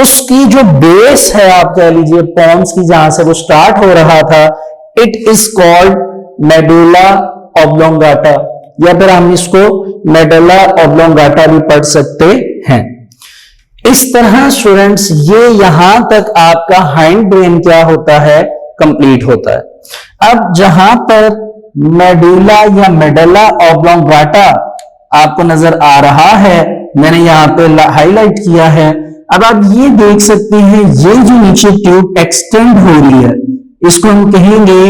उसकी जो बेस है, आप कह लीजिए पोन्स की जहां से वो स्टार्ट हो रहा था, it is called medulla oblongata, या फिर हम इसको मेडुला ऑब्लोंगाटा भी पढ़ सकते हैं। इस तरह स्टूडेंट्स ये यहां तक आपका हाइंड ब्रेन क्या होता है, कंप्लीट होता है। अब जहां पर मेडुला या मेडुला ऑब्लोंगाटा आपको नजर आ रहा है, मैंने यहां पे हाईलाइट किया है। अब आप ये देख सकते हैं ये जो नीचे ट्यूब एक्सटेंड हो रही है, इसको हम कहेंगे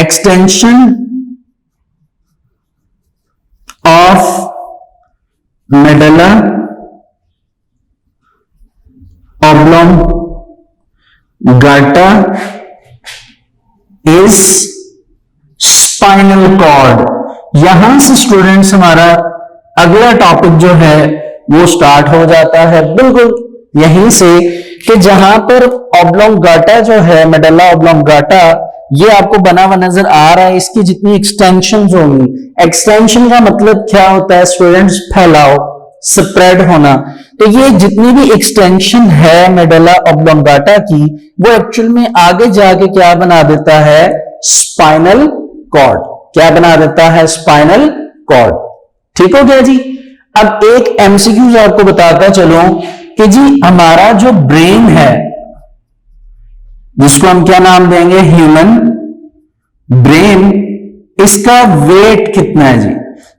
extension of medulla oblongata is spinal cord. यहां से स्टूडेंट्स हमारा अगला टॉपिक जो है वो स्टार्ट हो जाता है, बिल्कुल यहीं से, कि जहां पर ऑब्लोंगाटा जो है, मेडुला ऑब्लोंगाटा, ये आपको बना हुआ नजर आ रहा है। इसकी जितनी एक्सटेंशन होंगी, एक्सटेंशन का मतलब क्या होता है स्टूडेंट्स, फैलाव, स्प्रेड होना। तो ये जितनी भी एक्सटेंशन है मेडुला ऑब्लोंगाटा की, वो एक्चुअल में आगे जाके क्या बना देता है, स्पाइनल कॉर्ड। क्या बना देता है, स्पाइनल कॉर्ड। ठीक हो गया जी। अब एक एमसीक्यूज आपको बताता चलो कि जी हमारा जो ब्रेन है, जिसको हम क्या नाम देंगे, ह्यूमन ब्रेन, इसका वेट कितना है जी।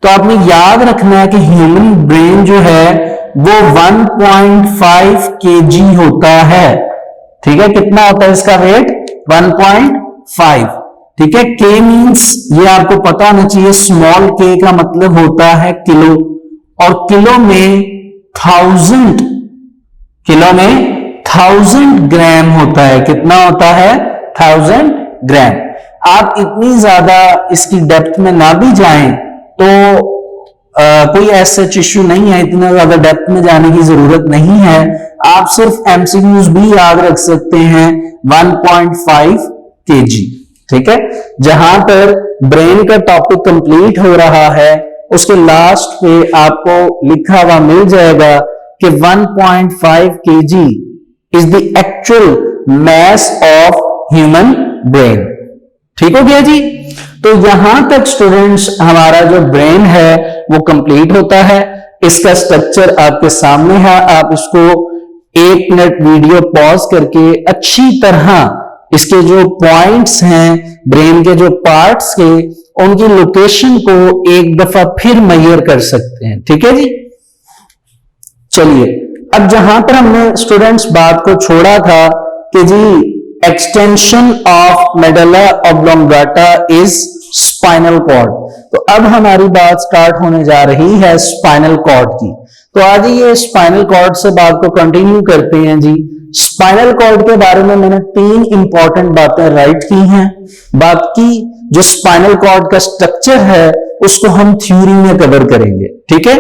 तो आपने याद रखना है कि ह्यूमन ब्रेन जो है वो 1.5 kg होता है। ठीक है, कितना होता है इसका वेट, 1.5। ठीक है, के मीन्स ये आपको पता होना चाहिए, स्मॉल के का मतलब होता है किलो, और किलो में 1000, किलो में 1000 ग्राम होता है। कितना होता है, 1000 ग्राम। आप इतनी ज्यादा इसकी डेप्थ में ना भी जाएं तो कोई ऐसा इश्यू नहीं है, इतना ज्यादा डेप्थ में जाने की जरूरत नहीं है। आप सिर्फ एमसीक्यूज भी याद रख सकते हैं, 1.5 kg। ठीक है, जहां पर ब्रेन का टॉपिक कंप्लीट हो रहा है उसके लास्ट पे आपको लिखा हुआ मिल जाएगा कि 1.5 kg is the actual mass of human brain. ठीक हो गया जी। तो यहां तक स्टूडेंट्स हमारा जो ब्रेन है वो कंप्लीट होता है। इसका स्ट्रक्चर आपके सामने है, आप इसको 1 मिनट वीडियो पॉज करके अच्छी तरह इसके जो पॉइंट्स हैं ब्रेन के जो पार्ट्स के, उनकी लोकेशन को एक दफा फिर मेजर कर सकते हैं। ठीक है जी। चलिए, अब जहां पर हमने स्टूडेंट्स बात को छोड़ा था कि जी extension of medulla oblongata is spinal cord, तो अब हमारी बात स्टार्ट होने जा रही है स्पाइनल कॉर्ड की। तो आज ये स्पाइनल कॉर्ड से बात को कंटिन्यू करते हैं जी। स्पाइनल कॉर्ड के बारे में मैंने 3 इंपॉर्टेंट बातें राइट की हैं। बाकी जो स्पाइनल कॉर्ड का स्ट्रक्चर है उसको हम थ्योरी में कवर करेंगे। ठीक है।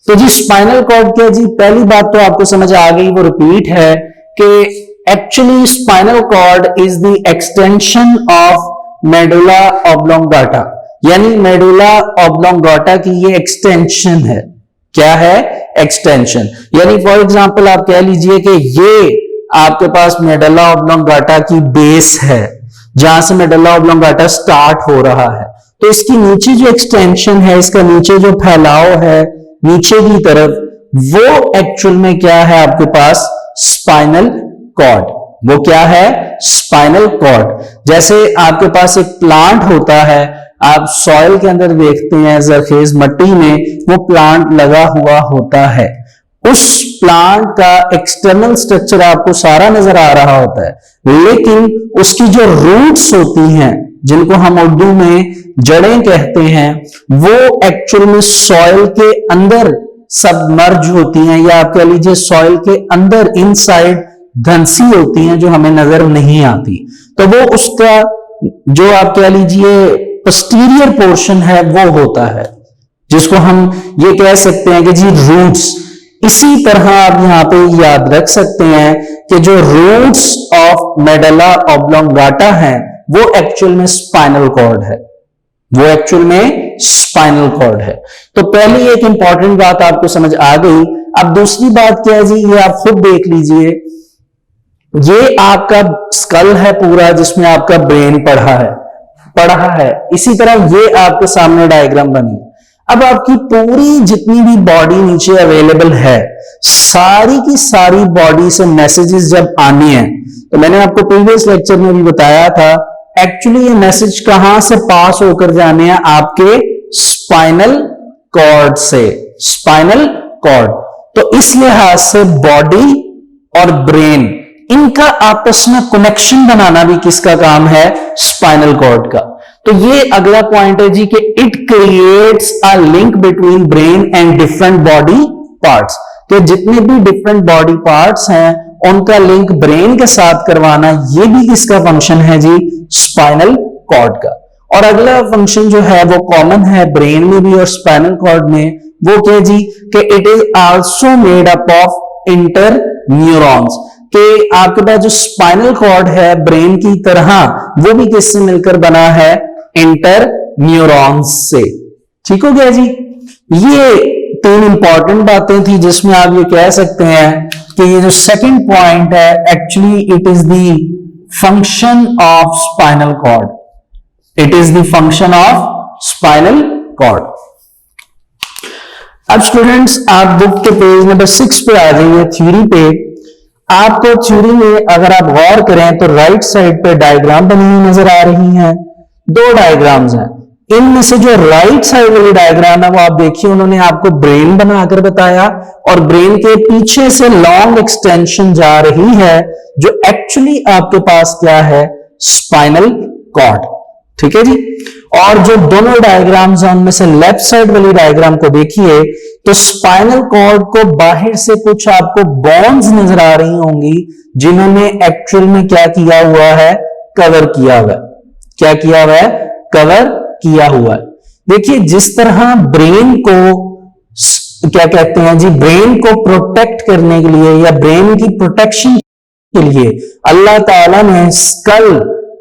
तो जी स्पाइनल कॉर्ड क्या जी, पहली बात तो आपको समझ आ गई, वो रिपीट है कि actually spinal cord is the extension of medulla oblongata, यानी मेडुला ऑब्लोंगाटा की ये एक्सटेंशन है। क्या है? एक्सटेंशन। यानी फॉर एग्जांपल आप कह लीजिए कि ये आपके पास मेडुला ऑब्लोंगाटा की बेस है, जहां से मेडुला ऑब्लोंगाटा स्टार्ट हो रहा है। तो इसकी नीचे जो एक्सटेंशन है, इसका नीचे जो फैलाव है नीचे की तरफ, वो एक्चुअल में क्या है आपके पास? Spinal cord. वो क्या है? Spinal cord. जैसे आपके पास एक प्लांट होता है, आप सॉइल के अंदर देखते हैं जरखेज मट्टी में वो प्लांट लगा हुआ होता है। उस प्लांट का एक्सटर्नल स्ट्रक्चर आपको सारा नजर आ रहा होता है, लेकिन उसकी जो रूट्स होती हैं, जिनको हम उर्दू में जड़ें कहते हैं, वो एक्चुअल में सॉइल के अंदर सबमर्ज होती हैं, या आप कह लीजिए सॉइल के अंदर इनसाइड धंसी होती हैं, जो हमें नजर नहीं आती। तो वो उसका जो आप कह लीजिए पोस्टीरियर पोर्शन है वो होता है, जिसको हम ये कह सकते हैं कि जी रूट्स। इसी तरह आप यहां पे याद रख सकते हैं कि जो रूट्स ऑफ मेडुला ऑब्लोंगाटा है वो एक्चुअल में स्पाइनल कॉर्ड है। वो एक्चुअल में स्पाइनल कॉर्ड है। तो पहली एक इंपॉर्टेंट बात आपको समझ आ गई। अब दूसरी बात क्या है जी, ये आप खुद देख लीजिए। ये आपका स्कल है पूरा, जिसमें आपका ब्रेन पढ़ा है। इसी तरह ये आपके सामने डायग्राम बनी। अब आपकी पूरी जितनी भी बॉडी नीचे अवेलेबल है, सारी की सारी बॉडी से मैसेजेस जब आने हैं, तो मैंने आपको प्रीवियस लेक्चर में भी बताया था, एक्चुअली ये मैसेज कहां से पास होकर जाने हैं? आपके स्पाइनल कॉर्ड से। Spinal cord. तो इस लिहाज से बॉडी और ब्रेन, इनका आपस में कनेक्शन बनाना भी किसका काम है? स्पाइनल कॉर्ड का। तो ये अगला पॉइंट है जी कि it creates a link between brain and different body parts. तो जितने भी डिफरेंट बॉडी पार्ट्स हैं उनका लिंक ब्रेन के साथ करवाना, ये भी किसका फंक्शन है जी? स्पाइनल कॉर्ड का। और अगला फंक्शन जो है वो कॉमन है ब्रेन में भी और स्पाइनल कॉर्ड में। वो क्या जी? कि it is also made up of inter neurons. कि आपके पास जो स्पाइनल कॉर्ड है ब्रेन की तरह, वो भी किससे मिलकर बना है? इंटर न्यूरॉन्स से। ठीक हो गया जी। ये 3 इंपॉर्टेंट बातें थी जिसमें आप ये कह सकते हैं कि ये जो सेकंड पॉइंट है, actually it is the function of spinal cord. It is the function of spinal cord. अब स्टूडेंट्स आप बुक के पेज नंबर 6 पे आ जाइए, थ्योरी पे। आपको थ्योरी में अगर आप गौर करें तो राइट साइड पे डायग्राम बनी हुई नजर आ रही हैं। 2 डायग्राम्स हैं। इनमें से जो राइट साइड वाली डायग्राम है वो आप देखिए, उन्होंने आपको ब्रेन बनाकर बताया और ब्रेन के पीछे से लॉन्ग एक्सटेंशन जा रही है, जो एक्चुअली आपके पास क्या है? Spinal cord. ठीक है जी। और जो दोनों डायग्राम्स हैं उनमें से लेफ्ट साइड वाली डायग्राम को देखिए तो स्पाइनल कॉर्ड को बाहर से कुछ आपको बोन्स नजर आ रही होंगी, जिन्होंने एक्चुअल में क्या किया हुआ है? कवर किया हुआ है। क्या किया हुआ है? कवर किया हुआ है। देखिए जिस तरह ब्रेन को क्या कहते हैं जी, ब्रेन को प्रोटेक्ट करने के लिए या ब्रेन की प्रोटेक्शन के लिए अल्लाह ताला ने स्कल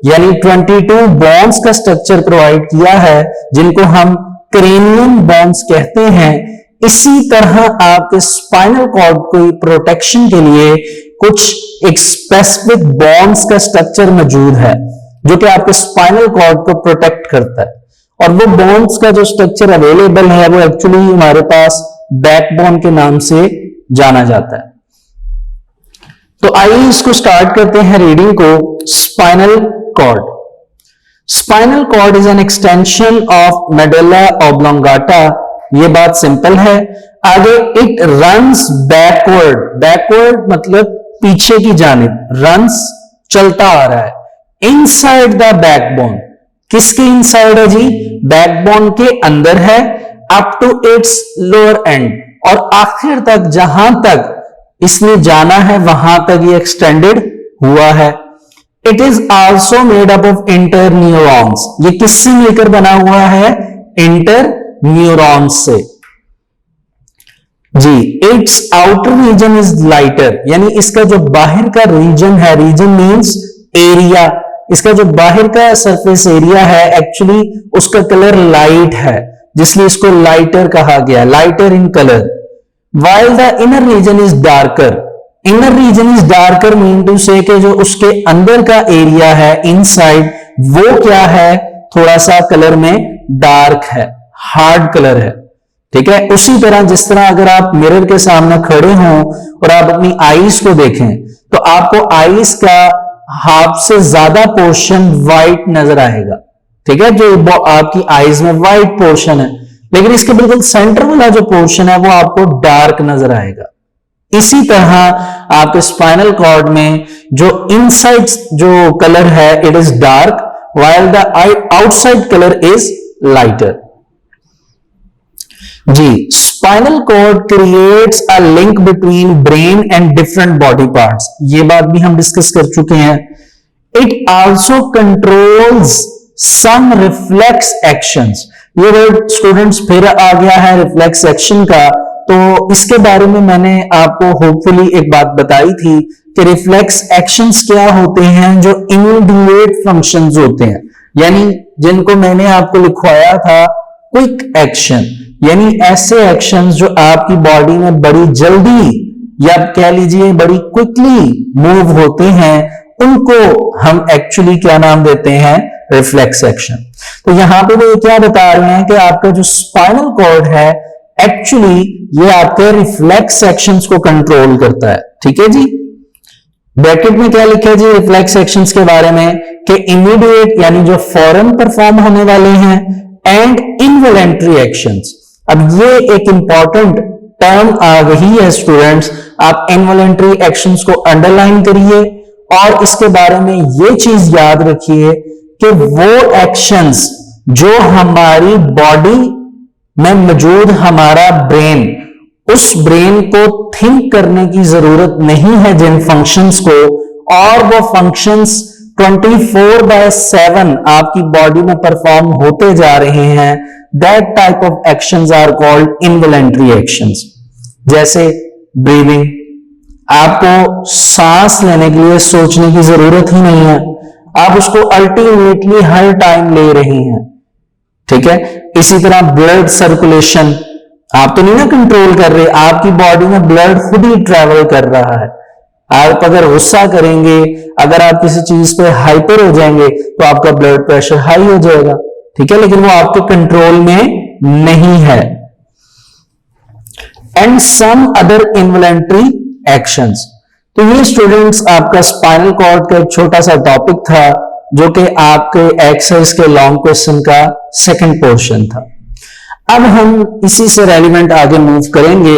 यानी 22 बोन्स का स्ट्रक्चर प्रोवाइड किया है, जिनको हम क्रेनियम बोन्स कहते हैं। इसी तरह आपके स्पाइनल कॉर्ड को प्रोटेक्शन के लिए कुछ एक स्पेसिफिक बोन्स का स्ट्रक्चर मौजूद है, जो कि आपके स्पाइनल कॉर्ड को प्रोटेक्ट करता है। और वो बोन्स का जो स्ट्रक्चर अवेलेबल है वो एक्चुअली हमारे पास बैकबोन के नाम से जाना जाता है। तो आइए इसको स्टार्ट करते हैं रीडिंग को। Spinal cord. Spinal cord is an extension of medulla oblongata. ये बात सिंपल है. आगे इट रन्स बैकवर्ड. बैकवर्ड मतलब पीछे की जानिब. रन्स चलता आ रहा है. Inside the backbone. किसके इनसाइड है जी? बैकबोन के अंदर है. Up to its lower end. और आखिर तक, जहां तक इसने जाना है वहां तक ये एक्सटेंडेड हुआ है. It is also made up of inter neurons. ये किससे मिलकर बना हुआ है? इंटर न्यूरॉन्स से. जी. Its outer region is lighter. यानी इसका जो बाहर का रीजन है, रीजन मीन्स एरिया, इसका जो बाहर का सरफेस एरिया है एक्चुअली उसका कलर लाइट है, जिसलिए इसको लाइटर कहा गया. Lighter in colour. While the inner region is darker. Inner region is darker mean to say कि जो उसके अंदर का एरिया है इनसाइड, वो क्या है? थोड़ा सा कलर में डार्क है, हार्ड कलर है. ठीक है. उसी तरह जिस तरह अगर आप मिरर के सामने खड़े हों और आप अपनी आईज को देखें तो आपको आईज का हाफ से ज्यादा पोर्शन व्हाइट नजर आएगा. ठीक है. जो आपकी आईज में व्हाइट पोर्शन है, लेकिन इसके बिल्कुल सेंटर वाला जो पोर्शन है वो आपको डार्क नजर आएगा. इसी तरह आपके स्पाइनल कॉर्ड में जो इनसाइड जो कलर है it is dark, while the outside colour is lighter. जी. Spinal cord creates a link between brain and different body parts. ये बात भी हम डिस्कस कर चुके हैं. It also controls some reflex actions. ये वर्ड स्टूडेंट्स फिर आ गया है रिफ्लेक्स एक्शन का. तो इसके बारे में मैंने आपको होपफुली एक बात बताई थी कि रिफ्लेक्स एक्शंस क्या होते हैं, जो इमीडिएट फंक्शंस होते हैं, यानी जिनको मैंने आपको लिखवाया था क्विक एक्शन, यानी ऐसे एक्शंस जो आपकी बॉडी में बड़ी जल्दी या कह लीजिए बड़ी क्विकली मूव होते हैं, उनको हम एक्चुअली क्या नाम देते हैं? Reflex action. तो यहां पे वो क्या बता रहे हैं कि आपका जो स्पाइनल कॉर्ड है एक्चुअली ये आपके रिफ्लेक्स एक्शंस को कंट्रोल करता है. ठीक है जी. ब्रैकेट में क्या लिखा है जी रिफ्लेक्स एक्शंस के बारे में? कि इमीडिएट यानी जो फौरन परफॉर्म होने वाले हैं, एंड इनवॉलेंट्री एक्शंस. अब ये एक इंपॉर्टेंट टर्म आ गई है स्टूडेंट्स. आप इनवॉलेंट्री एक्शंस को अंडरलाइन करिए और इसके बारे में ये चीज याद रखिए कि वो एक्शंस जो हमारी बॉडी में मौजूद हमारा ब्रेन, उस ब्रेन को थिंक करने की जरूरत नहीं है जिन फंक्शंस को, और वो फंक्शंस 24/7 आपकी बॉडी में परफॉर्म होते जा रहे हैं. That type of actions are called involuntary actions. जैसे ब्रीदिंग. आपको सांस लेने के लिए सोचने की जरूरत ही नहीं है, आप उसको अल्टीमेटली हर टाइम ले रहे हैं. ठीक है. इसी तरह ब्लड सर्कुलेशन, आप तो नहीं ना कंट्रोल कर रहे, आपकी बॉडी में ब्लड खुद ही ट्रेवल कर रहा है. आप अगर गुस्सा करेंगे, अगर आप किसी चीज पे हाइपर हो जाएंगे तो आपका ब्लड प्रेशर हाई हो जाएगा. ठीक है. लेकिन वो आपके कंट्रोल में नहीं है. And some other involuntary actions. तो ये स्टूडेंट्स आपका स्पाइनल कॉर्ड का एक छोटा सा टॉपिक था जो कि आपके एक्सरसाइज के लॉन्ग क्वेश्चन का सेकंड पोर्शन था. अब हम इसी से रेलिवेंट आगे मूव करेंगे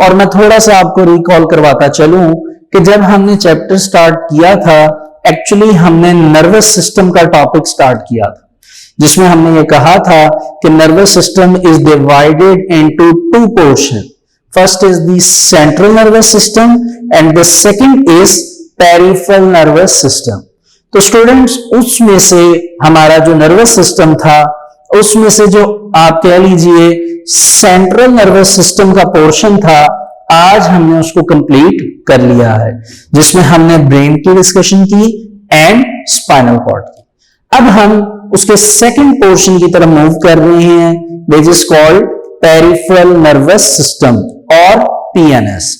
और मैं थोड़ा सा आपको रिकॉल करवाता चलूं कि जब हमने चैप्टर स्टार्ट किया था एक्चुअली हमने नर्वस सिस्टम का टॉपिक स्टार्ट किया था, जिसमें हमने ये कहा था कि nervous system is divided into two portion. First is the central nervous system and the second is peripheral nervous system. तो स्टूडेंट्स उसमें से हमारा जो नर्वस सिस्टम था उसमें से जो आप कह लीजिए सेंट्रल नर्वस सिस्टम का पोर्शन था, आज हमने उसको कंप्लीट कर लिया है, जिसमें हमने ब्रेन की डिस्कशन की एंड स्पाइनल कॉर्ड की. अब हम उसके सेकंड पोर्शन की तरफ मूव कर रहे हैं which is called peripheral nervous system और पीएनएस.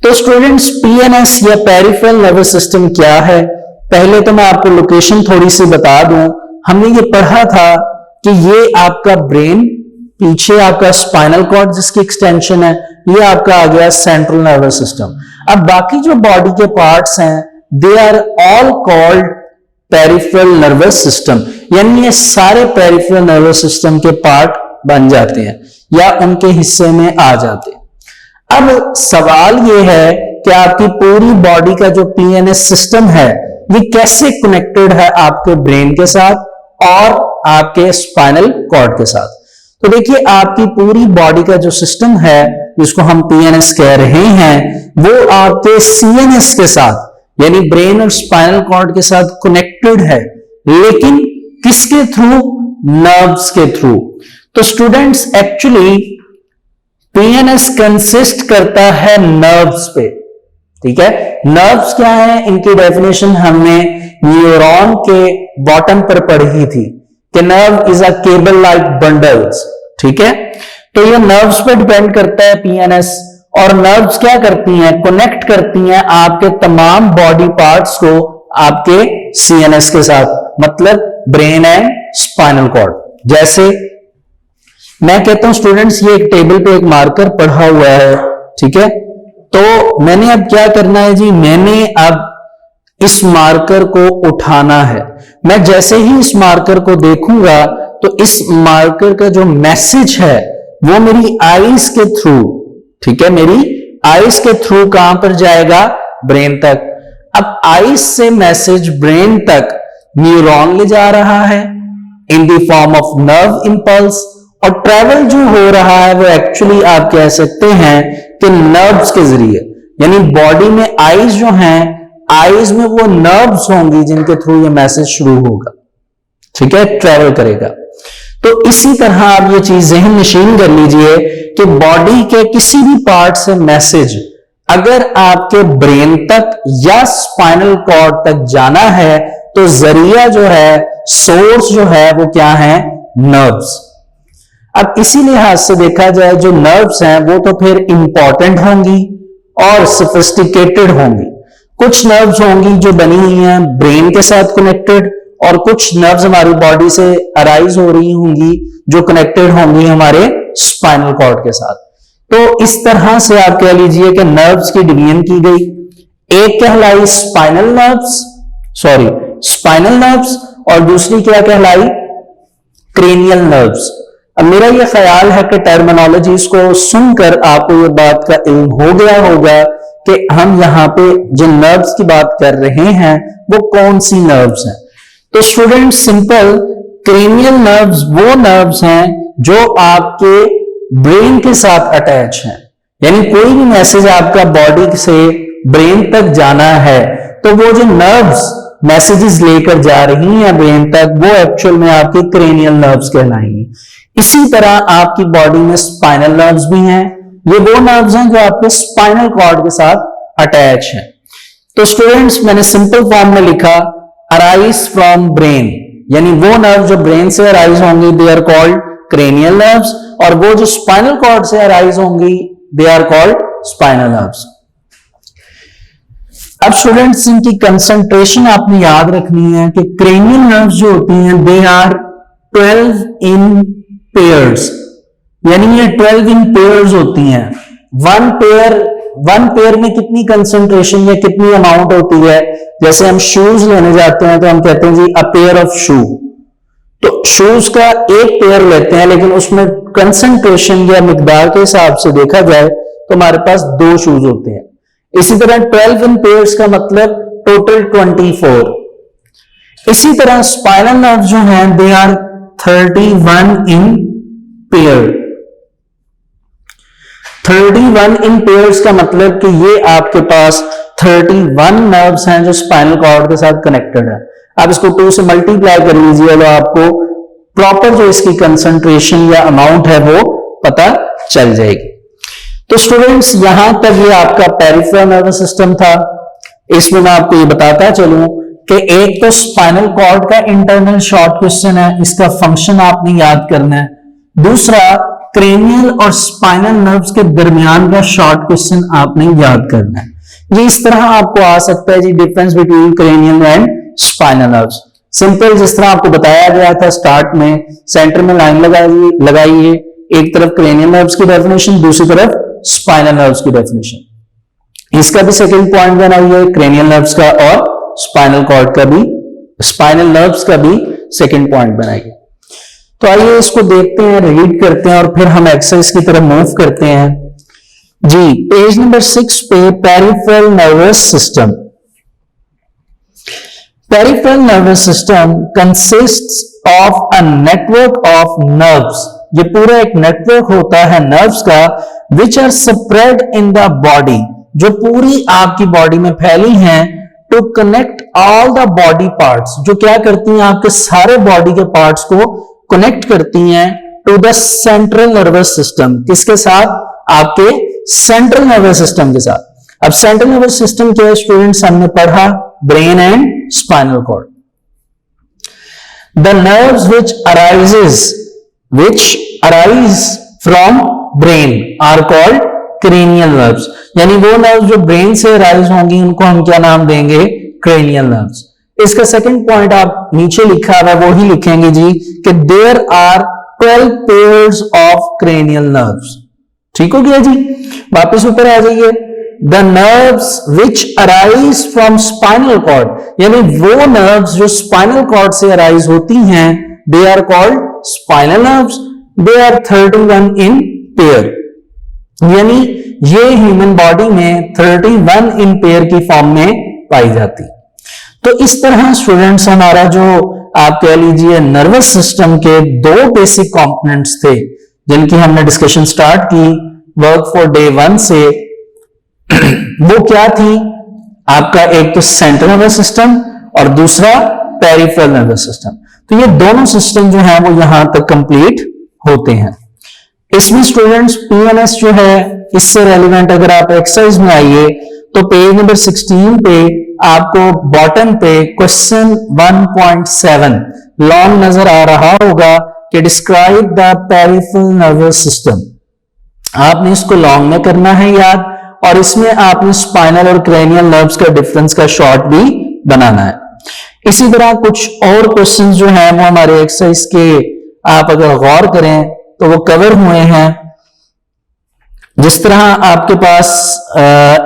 तो स्टूडेंट्स पीएनएस या पेरिफेरल नर्वस सिस्टम क्या है? पहले तो मैं आपको लोकेशन थोड़ी सी बता दूं. हमने ये पढ़ा था कि ये आपका ब्रेन, पीछे आपका स्पाइनल कॉर्ड जिसकी एक्सटेंशन है, ये आपका आ गया सेंट्रल नर्वस सिस्टम. अब बाकी जो बॉडी के पार्ट्स हैं they are all called peripheral nervous system, यानी ये सारे पेरिफेरल नर्वस सिस्टम के पार्ट बन जाते हैं या उनके हिस्से में आ जाते हैं। अब सवाल ये है कि आपकी पूरी बॉडी का जो पीएनएस सिस्टम है ये कैसे कनेक्टेड है आपके ब्रेन के साथ और आपके स्पाइनल कॉर्ड के साथ। तो देखिए आपकी पूरी बॉडी का जो सिस्टम है जिसको हम पीएनएस कह रहे हैं वो आपके सीएनएस के साथ यानी ब्रेन और स्पाइनल कॉर्ड के साथ कनेक्टेड है, लेकिन किसके थ्रू? नर्व्स के थ्रू। तो स्टूडेंट्स एक्चुअली पीएनएस कंसिस्ट करता है नर्व्स पे, ठीक है। नर्व्स क्या है, इनकी डेफिनेशन हमने न्यूरॉन के बॉटम पर पढ़ी थी कि nerve is a cable like bundles, ठीक है। तो ये नर्व्स पे डिपेंड करता है पीएनएस, और नर्व्स क्या करती हैं? कनेक्ट करती हैं आपके तमाम बॉडी पार्ट्स को आपके सीएनएस के साथ, मतलब ब्रेन एंड स्पाइनल कॉर्ड। जैसे मैं कहता हूं स्टूडेंट्स ये एक टेबल पे एक मार्कर पढ़ा हुआ है, ठीक है। तो मैंने अब क्या करना है जी, मैंने अब इस मार्कर को उठाना है। मैं जैसे ही इस मार्कर को देखूंगा तो इस मार्कर का जो मैसेज है वो मेरी आईज के थ्रू, ठीक है, मेरी आईज के थ्रू कहां पर जाएगा? ब्रेन तक। अब आईज से मैसेज ब्रेन तक न्यूरॉन ले जा रहा है in the form of nerve impulse, और ट्रेवल जो हो रहा है वो एक्चुअली आप कह सकते हैं कि नर्व्स के जरिए, यानी बॉडी में आईज जो हैं, आईज में वो नर्व्स होंगी जिनके थ्रू ये मैसेज शुरू होगा, ठीक है, ट्रेवल करेगा। तो इसी तरह आप ये चीज ज़हन नशीन कर लीजिए कि बॉडी के किसी भी पार्ट से मैसेज अगर आपके ब्रेन तक या स्पाइनल कॉर्ड तक जाना है तो जरिया जो है, सोर्स जो है वो क्या है? नर्व्स। अब इसी लिहाज से देखा जाए जो नर्व्स हैं वो तो फिर इंपॉर्टेंट होंगी और सोफिस्टिकेटेड होंगी। कुछ नर्व्स होंगी जो बनी हुई हैं ब्रेन के साथ कनेक्टेड, और कुछ नर्व्स हमारी बॉडी से अराइज हो रही होंगी जो कनेक्टेड होंगी हमारे स्पाइनल कॉर्ड के साथ। तो इस तरह से आप कह लीजिए कि नर्व्स की डिवीजन की गई, एक कहलाई स्पाइनल नर्व्स और दूसरी क्या कहलाई? Cranial nerves. अब मेरा यह ख्याल है कि टर्मिनोलॉजीज को सुनकर आपको ये बात का इल्म हो गया होगा कि हम यहां पे जिन नर्व्स की बात कर रहे हैं वो कौन सी नर्व्स हैं। तो स्टूडेंट सिंपल, क्रेनियल नर्व्स वो नर्व्स हैं जो आपके ब्रेन के साथ अटैच हैं, यानी कोई भी मैसेज आपका बॉडी से ब्रेन तक जाना है तो वो जो नर्व्स मैसेजेस लेकर जा रही हैं ब्रेन तक वो एक्चुअल में आपके क्रेनियल नर्व्स कहलाएंगी। इसी तरह आपकी बॉडी में स्पाइनल नर्व्स भी हैं, ये वो नर्व्स हैं जो आपके स्पाइनल कॉर्ड के साथ अटैच हैं। तो स्टूडेंट्स मैंने सिंपल फॉर्म में लिखा अराइज फ्रॉम ब्रेन, यानी वो नर्व जो ब्रेन से अराइज होंगी they are called cranial nerves, और वो जो स्पाइनल कॉर्ड से अराइज होंगी they are called spinal nerves. अब स्टूडेंट्स इनकी कंसंट्रेशन आपने याद रखनी है कि क्रेनियल नर्व्स जो होती हैं दे आर 12 इन पेयर्स, यानी ये 12 इन पेयर्स होती हैं। वन पेयर में कितनी कंसंट्रेशन या कितनी अमाउंट होती है? जैसे हम शूज लेने जाते हैं तो हम कहते हैं जी अ पेयर ऑफ शू, तो शूज का एक पेयर लेते हैं लेकिन उसमें कंसंट्रेशन या मिकदार के हिसाब से देखा जाए तो हमारे पास 2 शूज होते हैं। इसी तरह 12 इन पेयर्स का मतलब टोटल 24। इसी तरह स्पाइनल नर्व जो हैं they are 31 in pair. 31 in pairs का मतलब कि ये आपके पास 31 नर्व्स हैं जो स्पाइनल कॉर्ड के साथ कनेक्टेड है। आप इसको 2 से मल्टीप्लाई कर लीजिए तो आपको प्रॉपर जो इसकी कंसंट्रेशन या अमाउंट है वो पता चल जाएगी। तो स्टूडेंट्स यहां तक ये आपका पेरिफेरल नर्वस सिस्टम था। इसमें मैं आपको ये बताता चलूं कि एक तो स्पाइनल कॉर्ड का इंटरनल शॉर्ट क्वेश्चन है, इसका फंक्शन आपने याद करना है। दूसरा क्रेनियल और स्पाइनल नर्व्स के दरमियान का शॉर्ट क्वेश्चन आपने याद करना है। ये इस तरह आपको आ सकता है जी, difference between cranial and spinal nerves. Simple जिस तरह आपको बताया गया था स्टार्ट में, सेंटर में लाइन लगाइए, एक तरफ क्रेनियल नर्व्स की डेफिनेशन, दूसरी तरफ स्पाइनल नर्व्स की डेफिनेशन। इसका भी सेकंड पॉइंट बनाइए, क्रेनियल नर्व्स का और स्पाइनल कॉर्ड का भी, स्पाइनल नर्व्स का भी सेकंड पॉइंट बनाइए। तो आइए इसको देखते हैं, रीड करते हैं और फिर हम एक्सरसाइज की तरफ मूव करते हैं जी। पेज नंबर 6 पे peripheral nervous system. Peripheral nervous system consists of a network of nerves. ये पूरा एक नेटवर्क होता है नर्व्स का, which are spread in the body, जो पूरी आपकी बॉडी में फैली हैं, to connect all the body parts, जो क्या करती हैं आपके सारे बॉडी के पार्ट्स को कनेक्ट करती हैं to the central nervous system. किसके साथ? आपके सेंट्रल नर्वस सिस्टम के साथ। अब सेंट्रल नर्वस सिस्टम क्या है स्टूडेंट्स, हमने पढ़ा brain and spinal cord. The nerves which arise from brain are called cranial nerves, यानी वो नर्व्स जो ब्रेन से अराइज होंगी उनको हम क्या नाम देंगे? Cranial nerves. इसका सेकंड पॉइंट आप नीचे लिखा हुआ वो ही लिखेंगे जी कि there are 12 pairs of cranial nerves. ठीक हो गया जी, वापस ऊपर आ जाइए। The nerves which arise from spinal cord, यानी वो नर्व्स जो स्पाइनल कॉर्ड से अराइज होती हैं, they are called spinal nerves. They are 31 in pair, यानी ये ह्यूमन बॉडी में 31 इन पेयर की फॉर्म में पाई जाती। तो इस तरह स्टूडेंट्स हमारा जो आप कह लीजिए नर्वस सिस्टम के दो बेसिक कंपोनेंट्स थे जिनकी हमने डिस्कशन स्टार्ट की वर्क फॉर डे 1 से, वो क्या थी? आपका एक तो सेंट्रल नर्वस सिस्टम और दूसरा पेरिफेरल नर्वस सिस्टम। तो ये दोनों सिस्टम जो हैं वो यहां तक कंप्लीट होते हैं। इसमें स्टूडेंट्स पीएनएस जो है इससे रेलिवेंट अगर आप एक्सरसाइज में आइए तो पेज नंबर 16 पे आपको बॉटम पे क्वेश्चन 1.7 लॉन्ग नजर आ रहा होगा कि describe the peripheral nervous system. आपने इसको लॉन्ग में करना है याद, और इसमें आपने स्पाइनल और क्रेनियल नर्व्स का डिफरेंस का शॉर्ट भी बनाना है। इसी तरह कुछ और क्वेश्चंस जो हैं वो हमारे एक्सरसाइज के आप अगर गौर करें तो वो कवर हुए हैं। जिस तरह आपके पास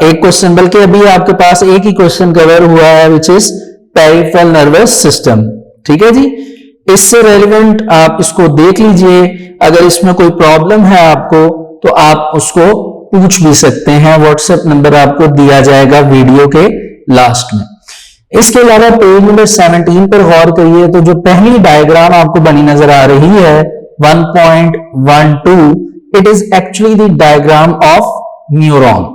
एक क्वेश्चन, बल्कि अभी आपके पास एक ही क्वेश्चन कवर हुआ है which is peripheral nervous system. ठीक है जी, इससे रेलिवेंट आप इसको देख लीजिए। अगर इसमें कोई प्रॉब्लम है आपको तो आप उसको पूछ भी सकते हैं, व्हाट्सएप नंबर आपको दिया जाएगा वीडियो के लास्ट में। इसके अलावा पेज नंबर 17 पर गौर करिए तो जो पहली डायग्राम आपको बनी नजर आ रही है 1.12, it is actually the diagram of neuron.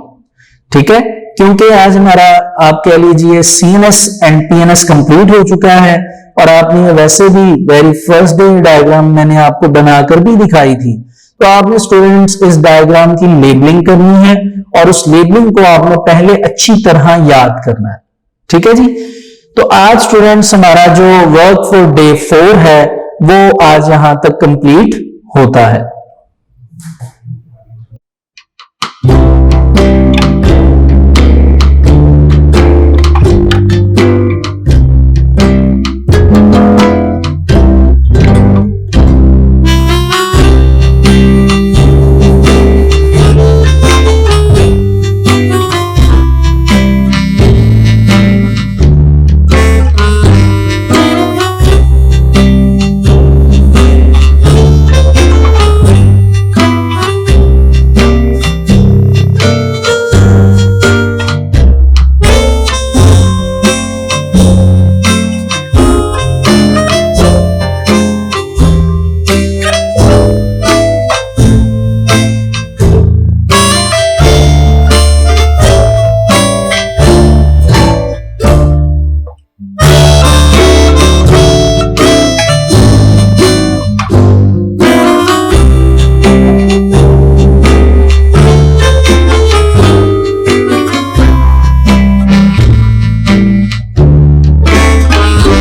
ठीक है, क्योंकि आज हमारा आप कह लीजिए सीएनएस एंड पीएनएस कंप्लीट हो चुका है और आपने वैसे भी वेरी फर्स्ट डे डायग्राम मैंने आपको बनाकर भी दिखाई थी। तो आपने स्टूडेंट्स इस डायग्राम की लेबलिंग करनी है और उस लेबलिंग को आपने पहले अच्छी तरह याद करना है। ठीक है जी, तो आज स्टूडेंट्स हमारा जो वर्क फॉर डे 4 है वो आज यहां तक कंप्लीट होता है।